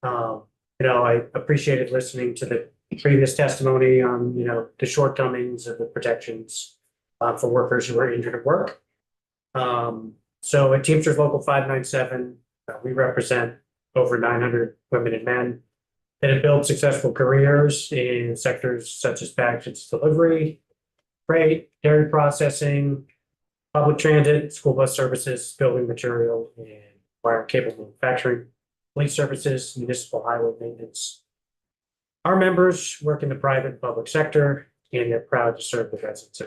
I appreciated listening to the previous testimony on, the shortcomings of the protections for workers who are injured at work. So at Teamsters Local 597, we represent over 900 women and men that have built successful careers in sectors such as package delivery, freight, dairy processing, public transit, school bus services, building material, and wire and cable manufacturing, police services, municipal highway maintenance. Our members work in the private and public sector, and they're proud to serve the residents.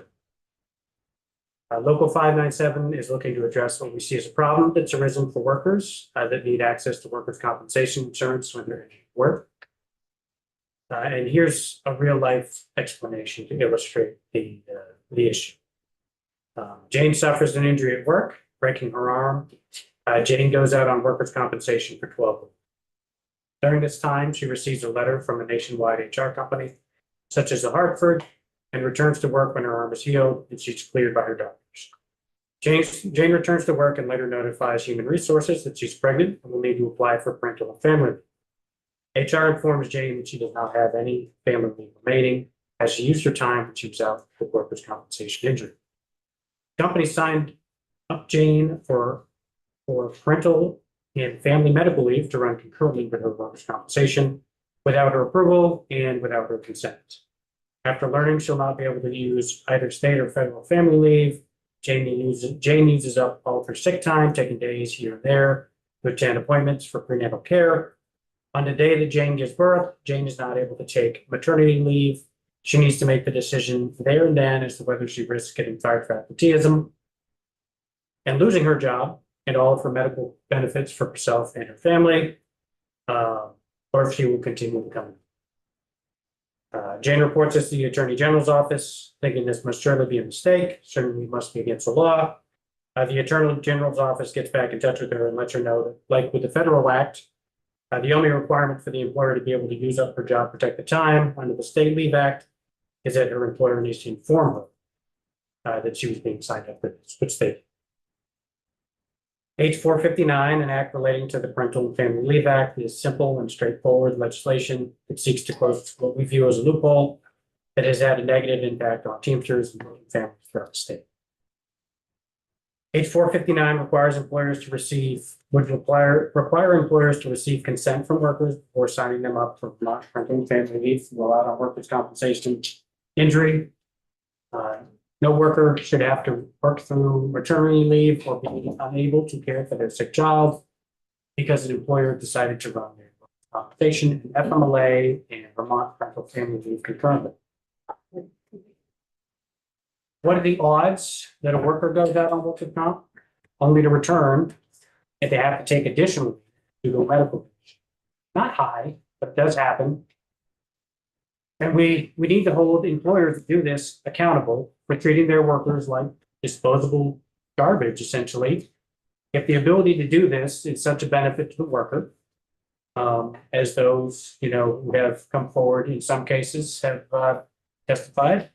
Local 597 is looking to address what we see as a problem that's arisen for workers that need access to workers' compensation insurance when they're injured at work. And here's a real life explanation to illustrate the issue. Jane suffers an injury at work, breaking her arm. Jane goes out on workers' compensation for 12 weeks. During this time, she receives a letter from a nationwide HR company, such as the Hartford, and returns to work when her arm is healed and she's cleared by her doctors. Jane returns to work and later notifies Human Resources that she's pregnant and will need to apply for parental and family leave. HR informs Jane that she does not have any family leave remaining, as she used her time when she was out with workers' compensation injury. The company signed up Jane for parental and family medical leave to run concurrently with her workers' compensation without her approval and without her consent. After learning she'll not be able to use either state or federal family leave, Jane uses up all of her sick time, taking days here and there to attend appointments for prenatal care. On the day that Jane gives birth, Jane is not able to take maternity leave. She needs to make the decision there and then as to whether she risks getting fired for absenteeism and losing her job and all of her medical benefits for herself and her family, or if she will continue to come. Jane reports this to the Attorney General's office, thinking this must surely be a mistake, certainly must be against the law. The Attorney General's office gets back in touch with her and lets her know that, like with the federal act, the only requirement for the employer to be able to use up her job protected time under the State Leave Act is that her employer needs to inform her that she was being signed up for this, which they did. H 459, an act relating to the Parental and Family Leave Act, is simple and straightforward legislation. It seeks to close what we view as a loophole that has had a negative impact on Teamsters and working families throughout the state. H 459 requires employers to require employers to receive consent from workers before signing them up for parental and family leave while out on workers' compensation injury. No worker should have to work through maternity leave or be unable to care for their sick child because an employer decided to run their compensation and FMLA and Vermont parental family leave concurrently. What are the odds that a worker goes out on workers' comp only to return if they have to take additional due to a medical condition? Not high, but it does happen. And we need to hold employers that do this accountable for treating their workers like disposable garbage, essentially. If the ability to do this is such a benefit to the worker, as those who have come forward in some cases have testified,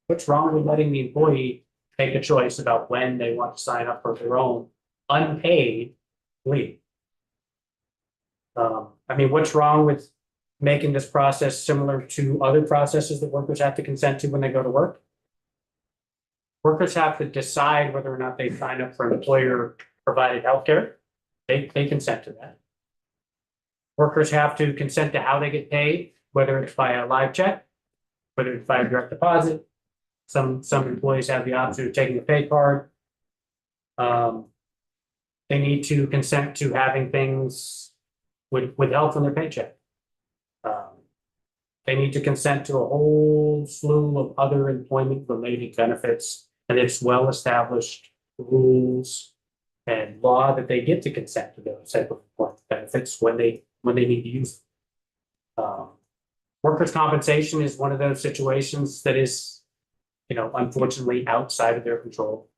what's wrong with letting the employee make a choice about when they want to sign up for their own unpaid leave. I mean, what's wrong with making this process similar to other processes that workers have to consent to when they go to work? Workers have to decide whether or not they sign up for employer-provided healthcare. They consent to that. Workers have to consent to how they get paid, whether it's by a live check, whether it's by a direct deposit. Some employees have the option of taking a pay card. They need to consent to having things with help from their paycheck. They need to consent to a whole slew of other employment-related benefits, and it's well-established rules and law that they get to consent to those type of employment benefits when they need to use them. Workers' compensation is one of those situations that is, unfortunately outside of their control.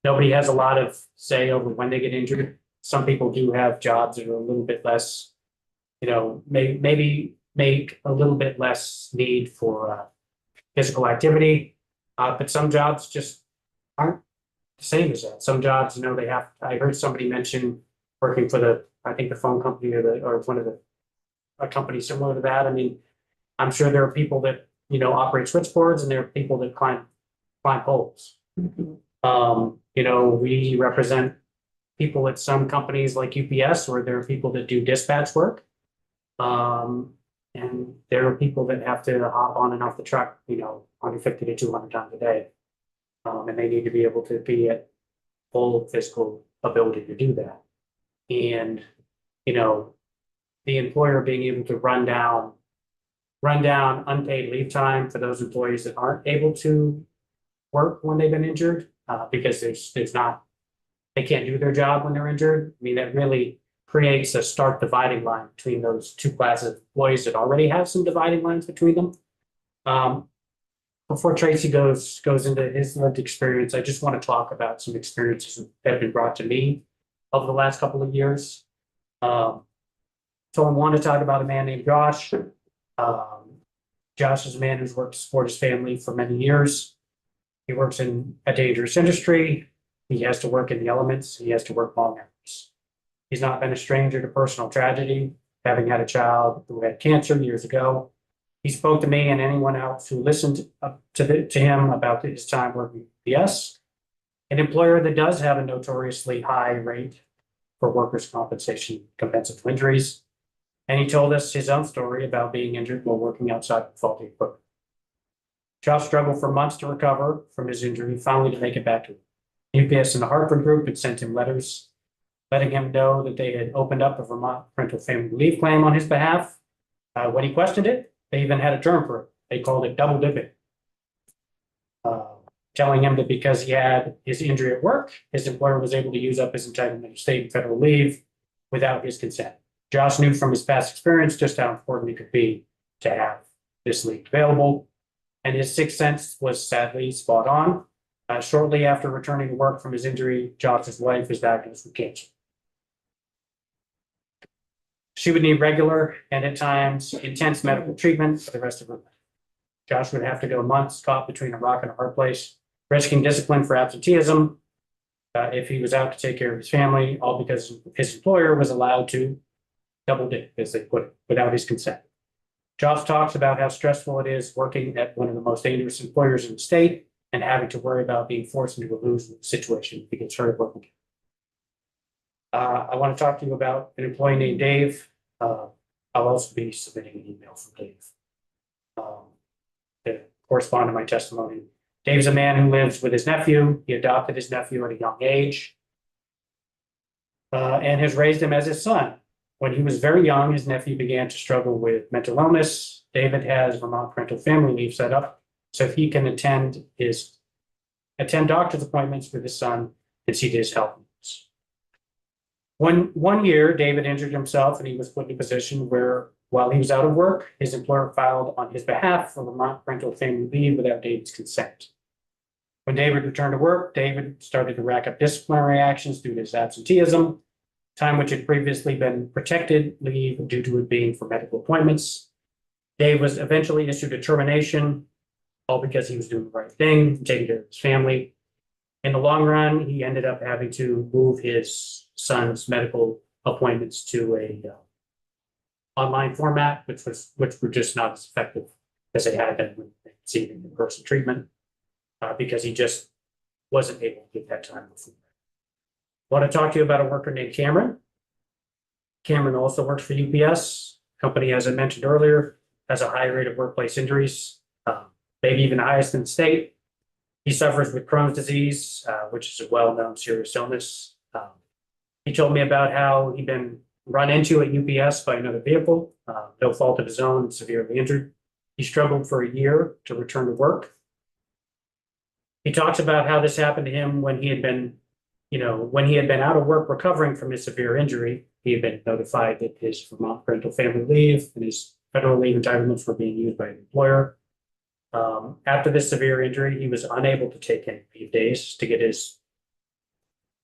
Nobody has a lot of say over when they get injured. Some people do have jobs that are a little bit less, maybe make a little bit less need for physical activity. But some jobs just aren't the same as that. Some jobs, I heard somebody mention working for the phone company or one of a company similar to that. I mean, I'm sure there are people that, operate switchboards, and there are people that climb poles. We represent people at some companies like UPS, where there are people that do dispatch work. And there are people that have to hop on and off the truck, 150 to 200 times a day. And they need to be able to be at full physical ability to do that. And, the employer being able to run down unpaid leave time for those employees that aren't able to work when they've been injured, because they can't do their job when they're injured. I mean, that really creates a stark dividing line between those two classes of employees that already have some dividing lines between them. Before Tracy goes into his lived experience, I just want to talk about some experiences that have been brought to me over the last couple of years. So I want to talk about a man named Josh. Josh is a man who's worked to support his family for many years. He works in a dangerous industry. He has to work in the elements. He has to work long hours. He's not been a stranger to personal tragedy, having had a child who had cancer years ago. He spoke to me and anyone else who listened to him about his time working at UPS, an employer that does have a notoriously high rate for workers' compensation compensatory injuries. And he told us his own story about being injured while working outside with faulty equipment. Josh struggled for months to recover from his injury, finally to make it back to UPS and the Hartford Group had sent him letters letting him know that they had opened up a Vermont parental family leave claim on his behalf. When he questioned it, they even had a term for it. They called it double dipping. Telling him that because he had his injury at work, his employer was able to use up his entitlement to state and federal leave without his consent. Josh knew from his past experience just how important it could be to have this leave available, and his sixth sense was sadly spot on. Shortly after returning to work from his injury, Josh's wife was diagnosed with cancer. She would need regular and at times intense medical treatment for the rest of her life. Josh would have to go months caught between a rock and a hard place, risking discipline for absenteeism if he was out to take care of his family, all because his employer was allowed to double dip, as they put it, without his consent. Josh talks about how stressful it is working at one of the most dangerous employers in the state and having to worry about being forced into a lose situation if he gets hurt at work again. I want to talk to you about an employee named Dave. I'll also be submitting an email from Dave to correspond to my testimony. Dave's a man who lives with his nephew. He adopted his nephew at a young age and has raised him as his son. When he was very young, his nephew began to struggle with mental illness. David has Vermont parental family leave set up so he can attend doctor's appointments with his son and see his health needs. One year, David injured himself and he was put in a position where, while he was out of work, his employer filed on his behalf for Vermont parental family leave without David's consent. When David returned to work, David started to rack up disciplinary actions due to his absenteeism, time which had previously been protected leave due to it being for medical appointments. Dave was eventually issued a termination, all because he was doing the right thing, taking care of his family. In the long run, he ended up having to move his son's medical appointments to a online format, which were just not as effective as they had been when receiving in-person treatment, because he just wasn't able to get that time before. I want to talk to you about a worker named Cameron. Cameron also works for UPS. Company, as I mentioned earlier, has a high rate of workplace injuries, maybe even the highest in the state. He suffers with Crohn's disease, which is a well-known serious illness. He told me about how he'd been run into at UPS by another vehicle, no fault of his own, severely injured. He struggled for a year to return to work. He talks about how this happened to him when he had been out of work recovering from his severe injury. He had been notified that his Vermont parental family leave and his federal leave entitlements were being used by an employer. After this severe injury, he was unable to take any leave days to get his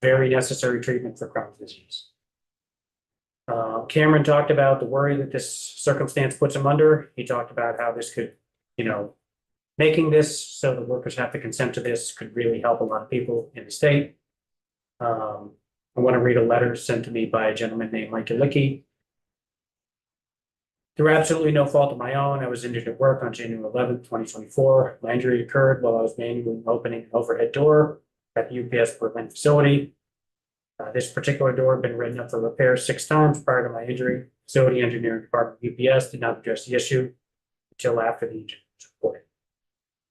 very necessary treatment for Crohn's disease. Cameron talked about the worry that this circumstance puts him under. He talked about how this could, making this so the workers have to consent to this could really help a lot of people in the state. I want to read a letter sent to me by a gentleman named Mike Galicki. Through absolutely no fault of my own, I was injured at work on January 11th, 2024. My injury occurred while I was manually opening an overhead door at the UPS Berlin facility. This particular door had been written up for repair 6 times prior to my injury. Facility engineering department of UPS did not address the issue until after the injury was reported.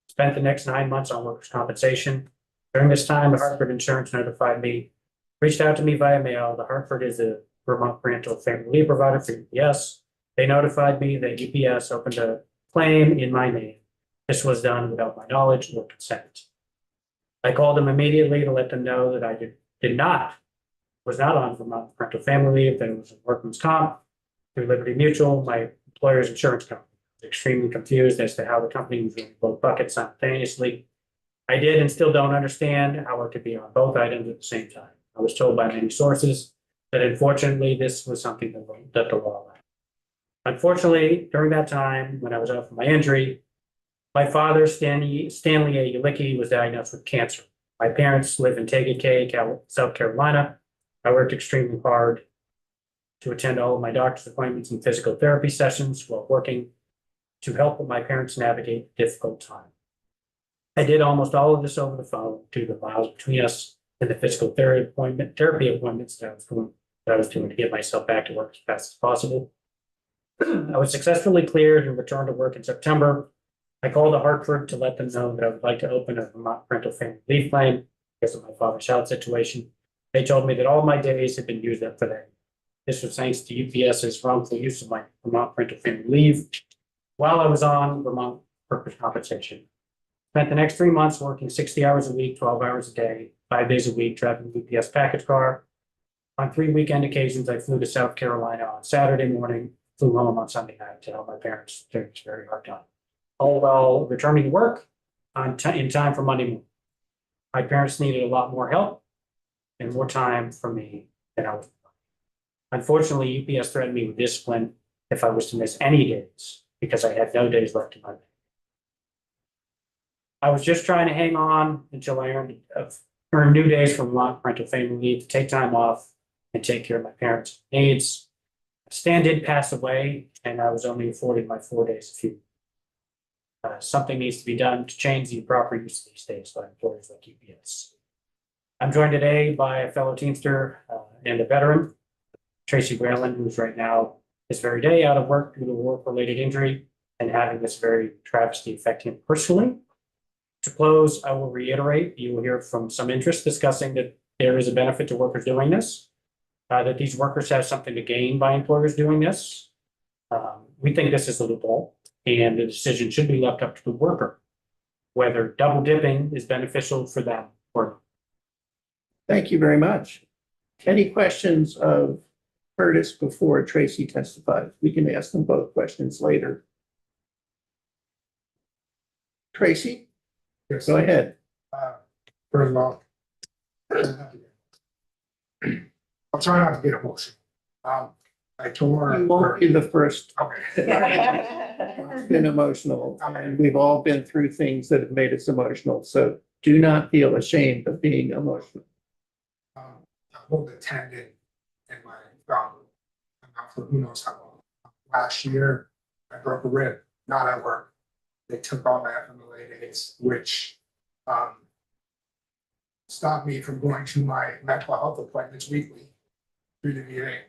Spent the next 9 months on workers' compensation. During this time, the Hartford Insurance reached out to me via mail. The Hartford is a Vermont parental family leave provider for UPS. They notified me that UPS opened a claim in my name. This was done without my knowledge or consent. I called them immediately to let them know that I was not on Vermont parental family leave, that it was a workman's comp through Liberty Mutual, my employer's insurance company. I was extremely confused as to how the company was in both buckets simultaneously. I did and still don't understand how it could be on both items at the same time. I was told by many sources that unfortunately this was something that the law allowed. Unfortunately, during that time when I was out for my injury, my father, Stanley A. Ulicki, was diagnosed with cancer. My parents live in Kankakee, South Carolina. I worked extremely hard to attend all of my doctor's appointments and physical therapy sessions while working to help my parents navigate a difficult time. I did almost all of this over the phone due to the miles between us and the physical therapy appointments that I was doing to get myself back to work as fast as possible. I was successfully cleared and returned to work in September. I called the Hartford to let them know that I would like to open a Vermont parental family leave claim because of my father's health situation. They told me that all my days had been used up for that. This was thanks to UPS's wrongful use of my Vermont parental family leave while I was on Vermont workers' compensation. Spent the next 3 months working 60 hours a week, 12 hours a day, 5 days a week, driving the UPS package car. On 3 weekend occasions, I flew to South Carolina on Saturday morning, flew home on Sunday night to help my parents during this very hard time. All while returning to work in time for Monday morning. My parents needed a lot more help and more time from me than I was. Unfortunately, UPS threatened me with discipline if I was to miss any days because I had no days left in my bank. I was just trying to hang on until I earned new days from Vermont parental family leave to take time off and take care of my parents' needs. Stan did pass away, and I was only afforded my 4 days of leave. Something needs to be done to change the proper use of these days by employers like UPS. I'm joined today by a fellow Teamster and a veteran, Tracy Whalen, who's right now this very day out of work due to a work-related injury and having this very travesty affect him personally. To close, I will reiterate, you will hear from some interest discussing that there is a benefit to workers doing this, that these workers have something to gain by employers doing this. We think this is a loophole, and the decision should be left up to the worker, whether double dipping is beneficial for them or not. Thank you very much. Any questions of Curtis before Tracy testifies? We can ask them both questions later. Tracy, Yes. go ahead. First of all, I'll try not to get emotional. I tore. You won't be the first. Okay. It's been emotional, and we've all been through things that have made us emotional. So do not feel ashamed of being emotional. I hold a tendon in my thumb. I'm out for who knows how long. Last year, I broke a rib, not at work. They took all my FMLA days, which stopped me from going to my mental health appointments weekly through the VA.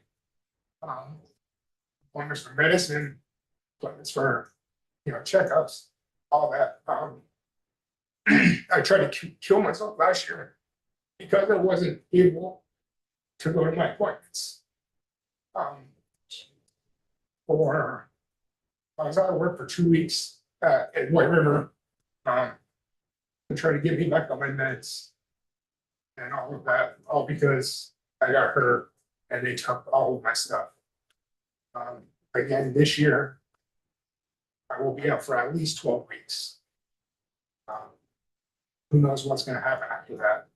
Appointments for medicine, appointments for, checkups, all that. I tried to kill myself last year because I wasn't able to go to my appointments. Or I was out of work for 2 weeks at White River to try to get me back on my meds and all of that, all because I got hurt and they took all of my stuff. Again, this year, I will be out for at least 12 weeks. Who knows what's gonna happen after that?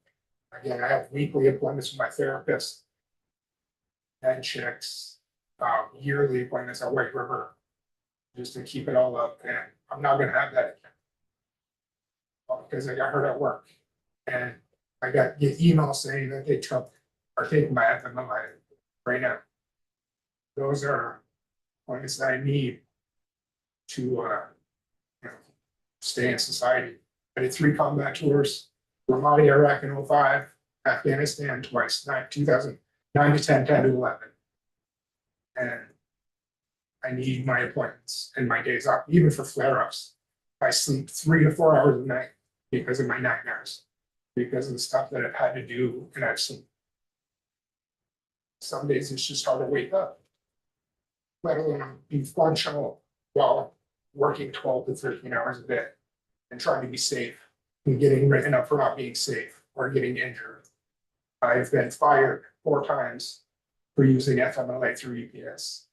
Again, I have weekly appointments with my therapist. And checks, yearly appointments at White River. Just to keep it all up, and I'm not gonna have that again. Because I got hurt at work. And I get emails saying that they are taking my FMLA right now. Those are appointments that I need to stay in society. I did 3 combat tours, Ramadi, Iraq in 05, Afghanistan twice, 2009 to 10, 10 to 11. And I need my appointments and my days off, even for flare-ups. I sleep 3 to 4 hours a night because of my nightmares, because of the stuff that I've had to do and I've seen. Some days it's just hard to wake up, let alone be functional while working 12 to 13 hours a day and trying to be safe and getting written up for not being safe or getting injured. I've been fired 4 times for using FMLA through UPS.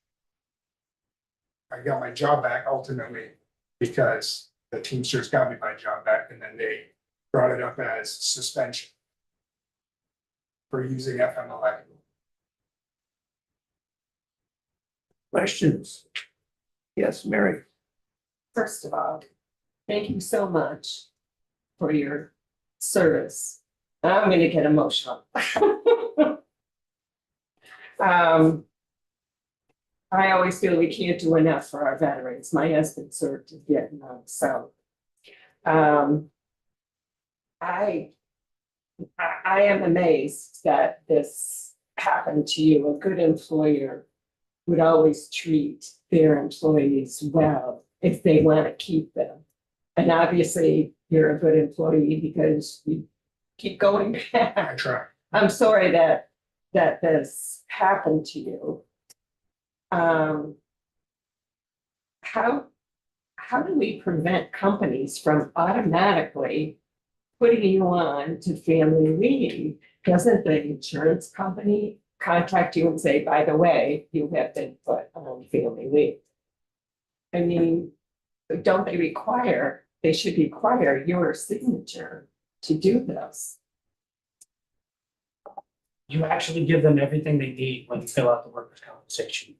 I got my job back ultimately because the Teamsters got me my job back and then they brought it up as suspension for using FMLA. Questions? Yes, Mary. First of all, thank you so much for your service. I'm gonna get emotional. I always feel we can't do enough for our veterans. My husband served in Vietnam, so. I am amazed that this happened to you. A good employer would always treat their employees well if they want to keep them. And obviously, you're a good employee because you keep going back. I try. I'm sorry that this happened to you. How do we prevent companies from automatically putting you on to family leave? Doesn't the insurance company contact you and say, by the way, you have been put on family leave? I mean, don't they should require your signature to do this? You actually give them everything they need when you fill out the workers' compensation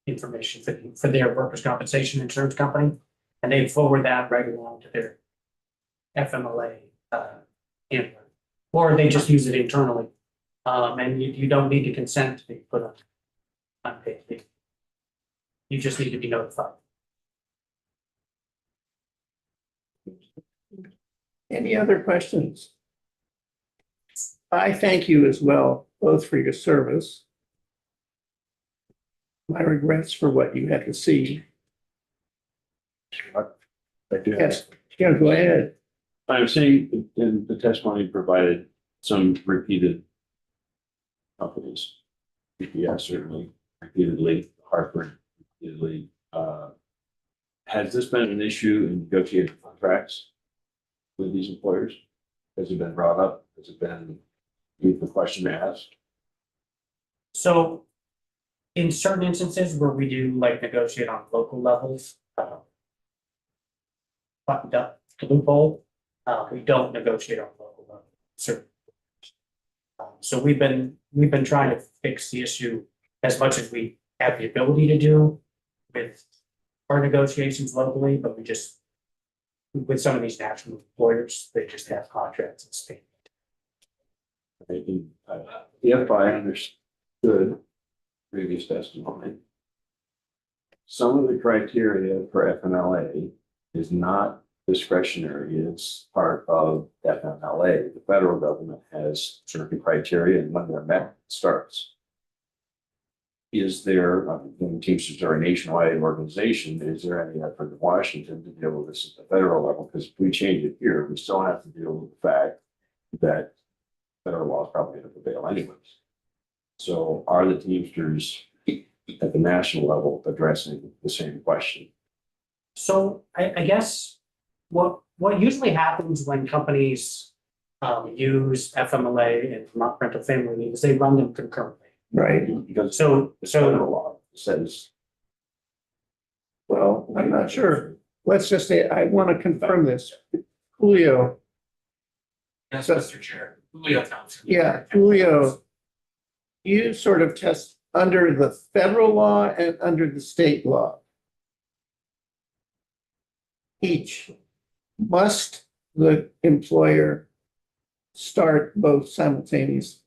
information for their workers' compensation insurance company. And they forward that right along to their FMLA handler. Or they just use it internally. And you don't need to consent to be put on unpaid leave. You just need to be notified. Any other questions? I thank you as well, both for your service. My regrets for what you had to see. I do. Yes, yeah, go ahead. I'm seeing in the testimony provided some repeated companies. UPS certainly repeatedly, Hartford repeatedly. Has this been an issue in negotiating contracts with these employers? Has it been brought up? Has it been the question asked? So in certain instances where we do like negotiate on local levels, buttoned up the loophole, we don't negotiate on local level. So we've been trying to fix the issue as much as we have the ability to do with our negotiations locally, but we just with some of these national employers, they just have contracts in state. If I understood previous testimony, some of the criteria for FMLA is not discretionary, it's part of FMLA. The federal government has certain criteria, and when they're met, it starts. Is there, Teamsters are a nationwide organization, is there any effort in Washington to deal with this at the federal level? Because if we change it here, we still have to deal with the fact that federal law is probably going to prevail anyways. So are the Teamsters at the national level addressing the same question? So I guess what usually happens when companies use FMLA and Vermont Parental Family Leave is they run them concurrently. Right. Because So the federal law says. Well, I'm not sure. Let's just say, I want to confirm this. Julio, Yes, So- Mr. Chair. Julio Thompson. yeah, Julio, you sort of test under the federal law and under the state law. Each, must the employer start both simultaneously?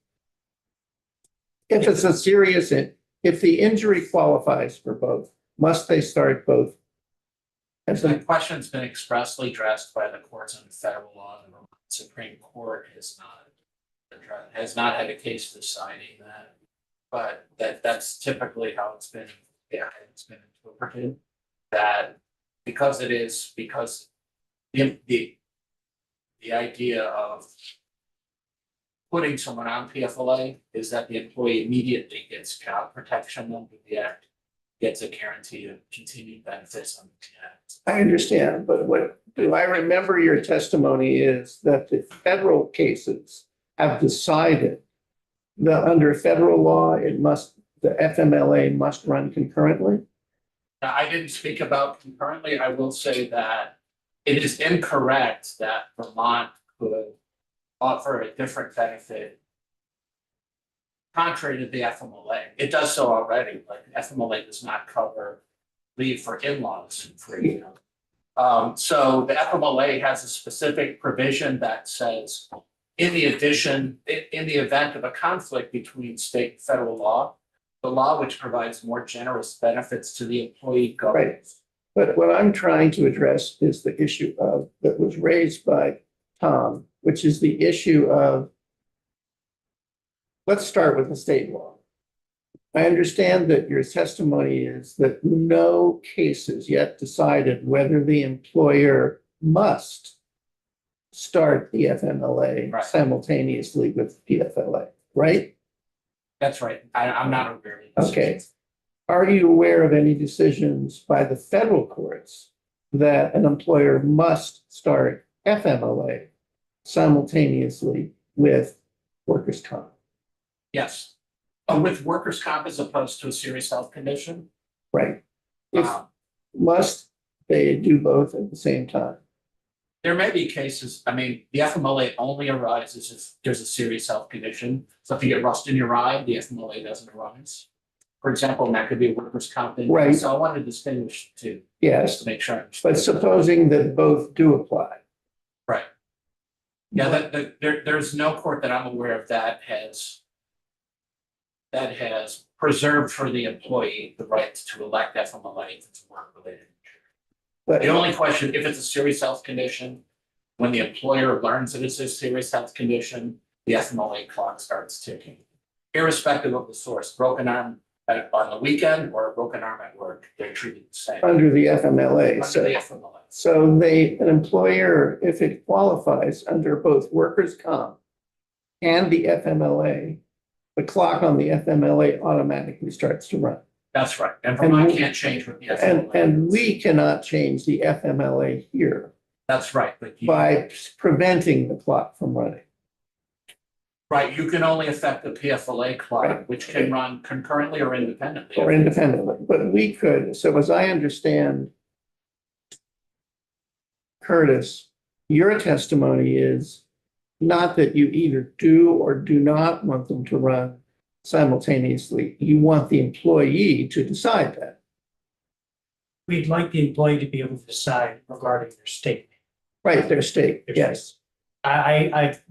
If it's a serious, if the injury qualifies for both, must they start both? And The so, question's been expressly addressed by the courts under federal law. The Vermont Supreme Court has not had a case deciding that. But that's typically how it's been interpreted. That because the idea of putting someone on PFLA is that the employee immediately gets child protection under the act, gets a guarantee of continued benefits under the act. I understand, but what, do I remember your testimony is that the federal cases have decided that under federal law, the FMLA must run concurrently? Now, I didn't speak about concurrently. I will say that it is incorrect that Vermont could offer a different benefit contrary to the FMLA. It does so already, like FMLA does not cover leave for in-laws, for example. So the FMLA has a specific provision that says, in the event of a conflict between state and federal law, the law which provides more generous benefits to the employee governs. But what I'm trying to address is the issue of, that was raised by Tom, which is the issue of, let's start with the state law. I understand that your testimony is that no cases yet decided whether the employer must start the FMLA Right. simultaneously with PFLA, right? That's right. I'm not aware of this. Okay. Are you aware of any decisions by the federal courts that an employer must start FMLA simultaneously with workers' comp? Yes. With workers' comp as opposed to a serious health condition. Right. If Um, must they do both at the same time? There may be cases, I mean, the FMLA only arises if there's a serious health condition. So if you get rust in your eye, the FMLA doesn't arise. For example, and that could be a workers' comp injury. Right. So I want to distinguish the two, just Yes, to make sure. I but understand. supposing that both do apply. Right. Yeah, there's no court that I'm aware of that has preserved for the employee the right to elect FMLA if it's work-related. But The only question, if it's a serious health condition, when the employer learns that it's a serious health condition, the FMLA clock starts ticking. Irrespective of the source, broken arm on the weekend or a broken arm at work, they're treated the same. under the FMLA, Under so. the FMLA. So an employer, if it qualifies under both workers' comp and the FMLA, the clock on the FMLA automatically starts to run. That's right. And Vermont we- can't change with the And FMLA. we cannot change the FMLA here That's right, but you, by preventing the clock from running. right, you can only affect the PFLA clock, Right. which can run concurrently or independently. Or independently, but we could, so as I understand, Curtis, your testimony is not that you either do or do not want them to run simultaneously. You want the employee to decide that. We'd like the employee to be able to decide regarding their state. Right, they're state, yes.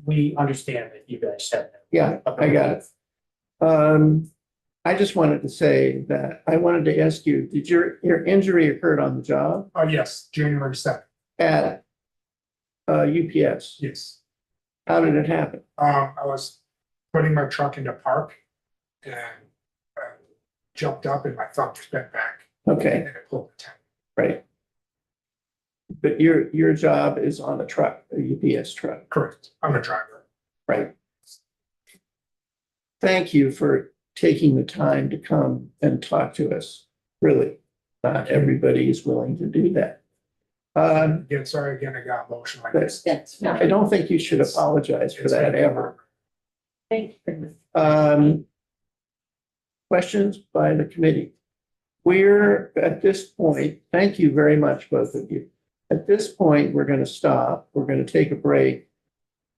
We understand that you guys said that. Yeah, I got it. I just wanted to say that I wanted to ask you, did your injury occurred on the job Yes, January 2nd, at UPS? yes. How did it happen? I was putting my truck into park and jumped up and my thumb just bent back Okay, and it pulled the tendon. right. But your job is on a truck, a UPS truck, Correct. I'm a driver. right? Thank you for taking the time to come and talk to us. Really, not everybody is willing to do that. Again, sorry again, I got emotional. That's I don't think you should apologize for that ever. Thank you. Questions by the committee? We're at this point, thank you very much, both of you. At this point, we're going to stop. We're going to take a break.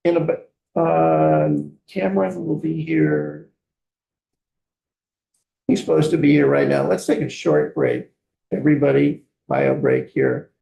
In a bit, Cameron will be here. He's supposed to be here right now. Let's take a short break. Everybody, bio break here.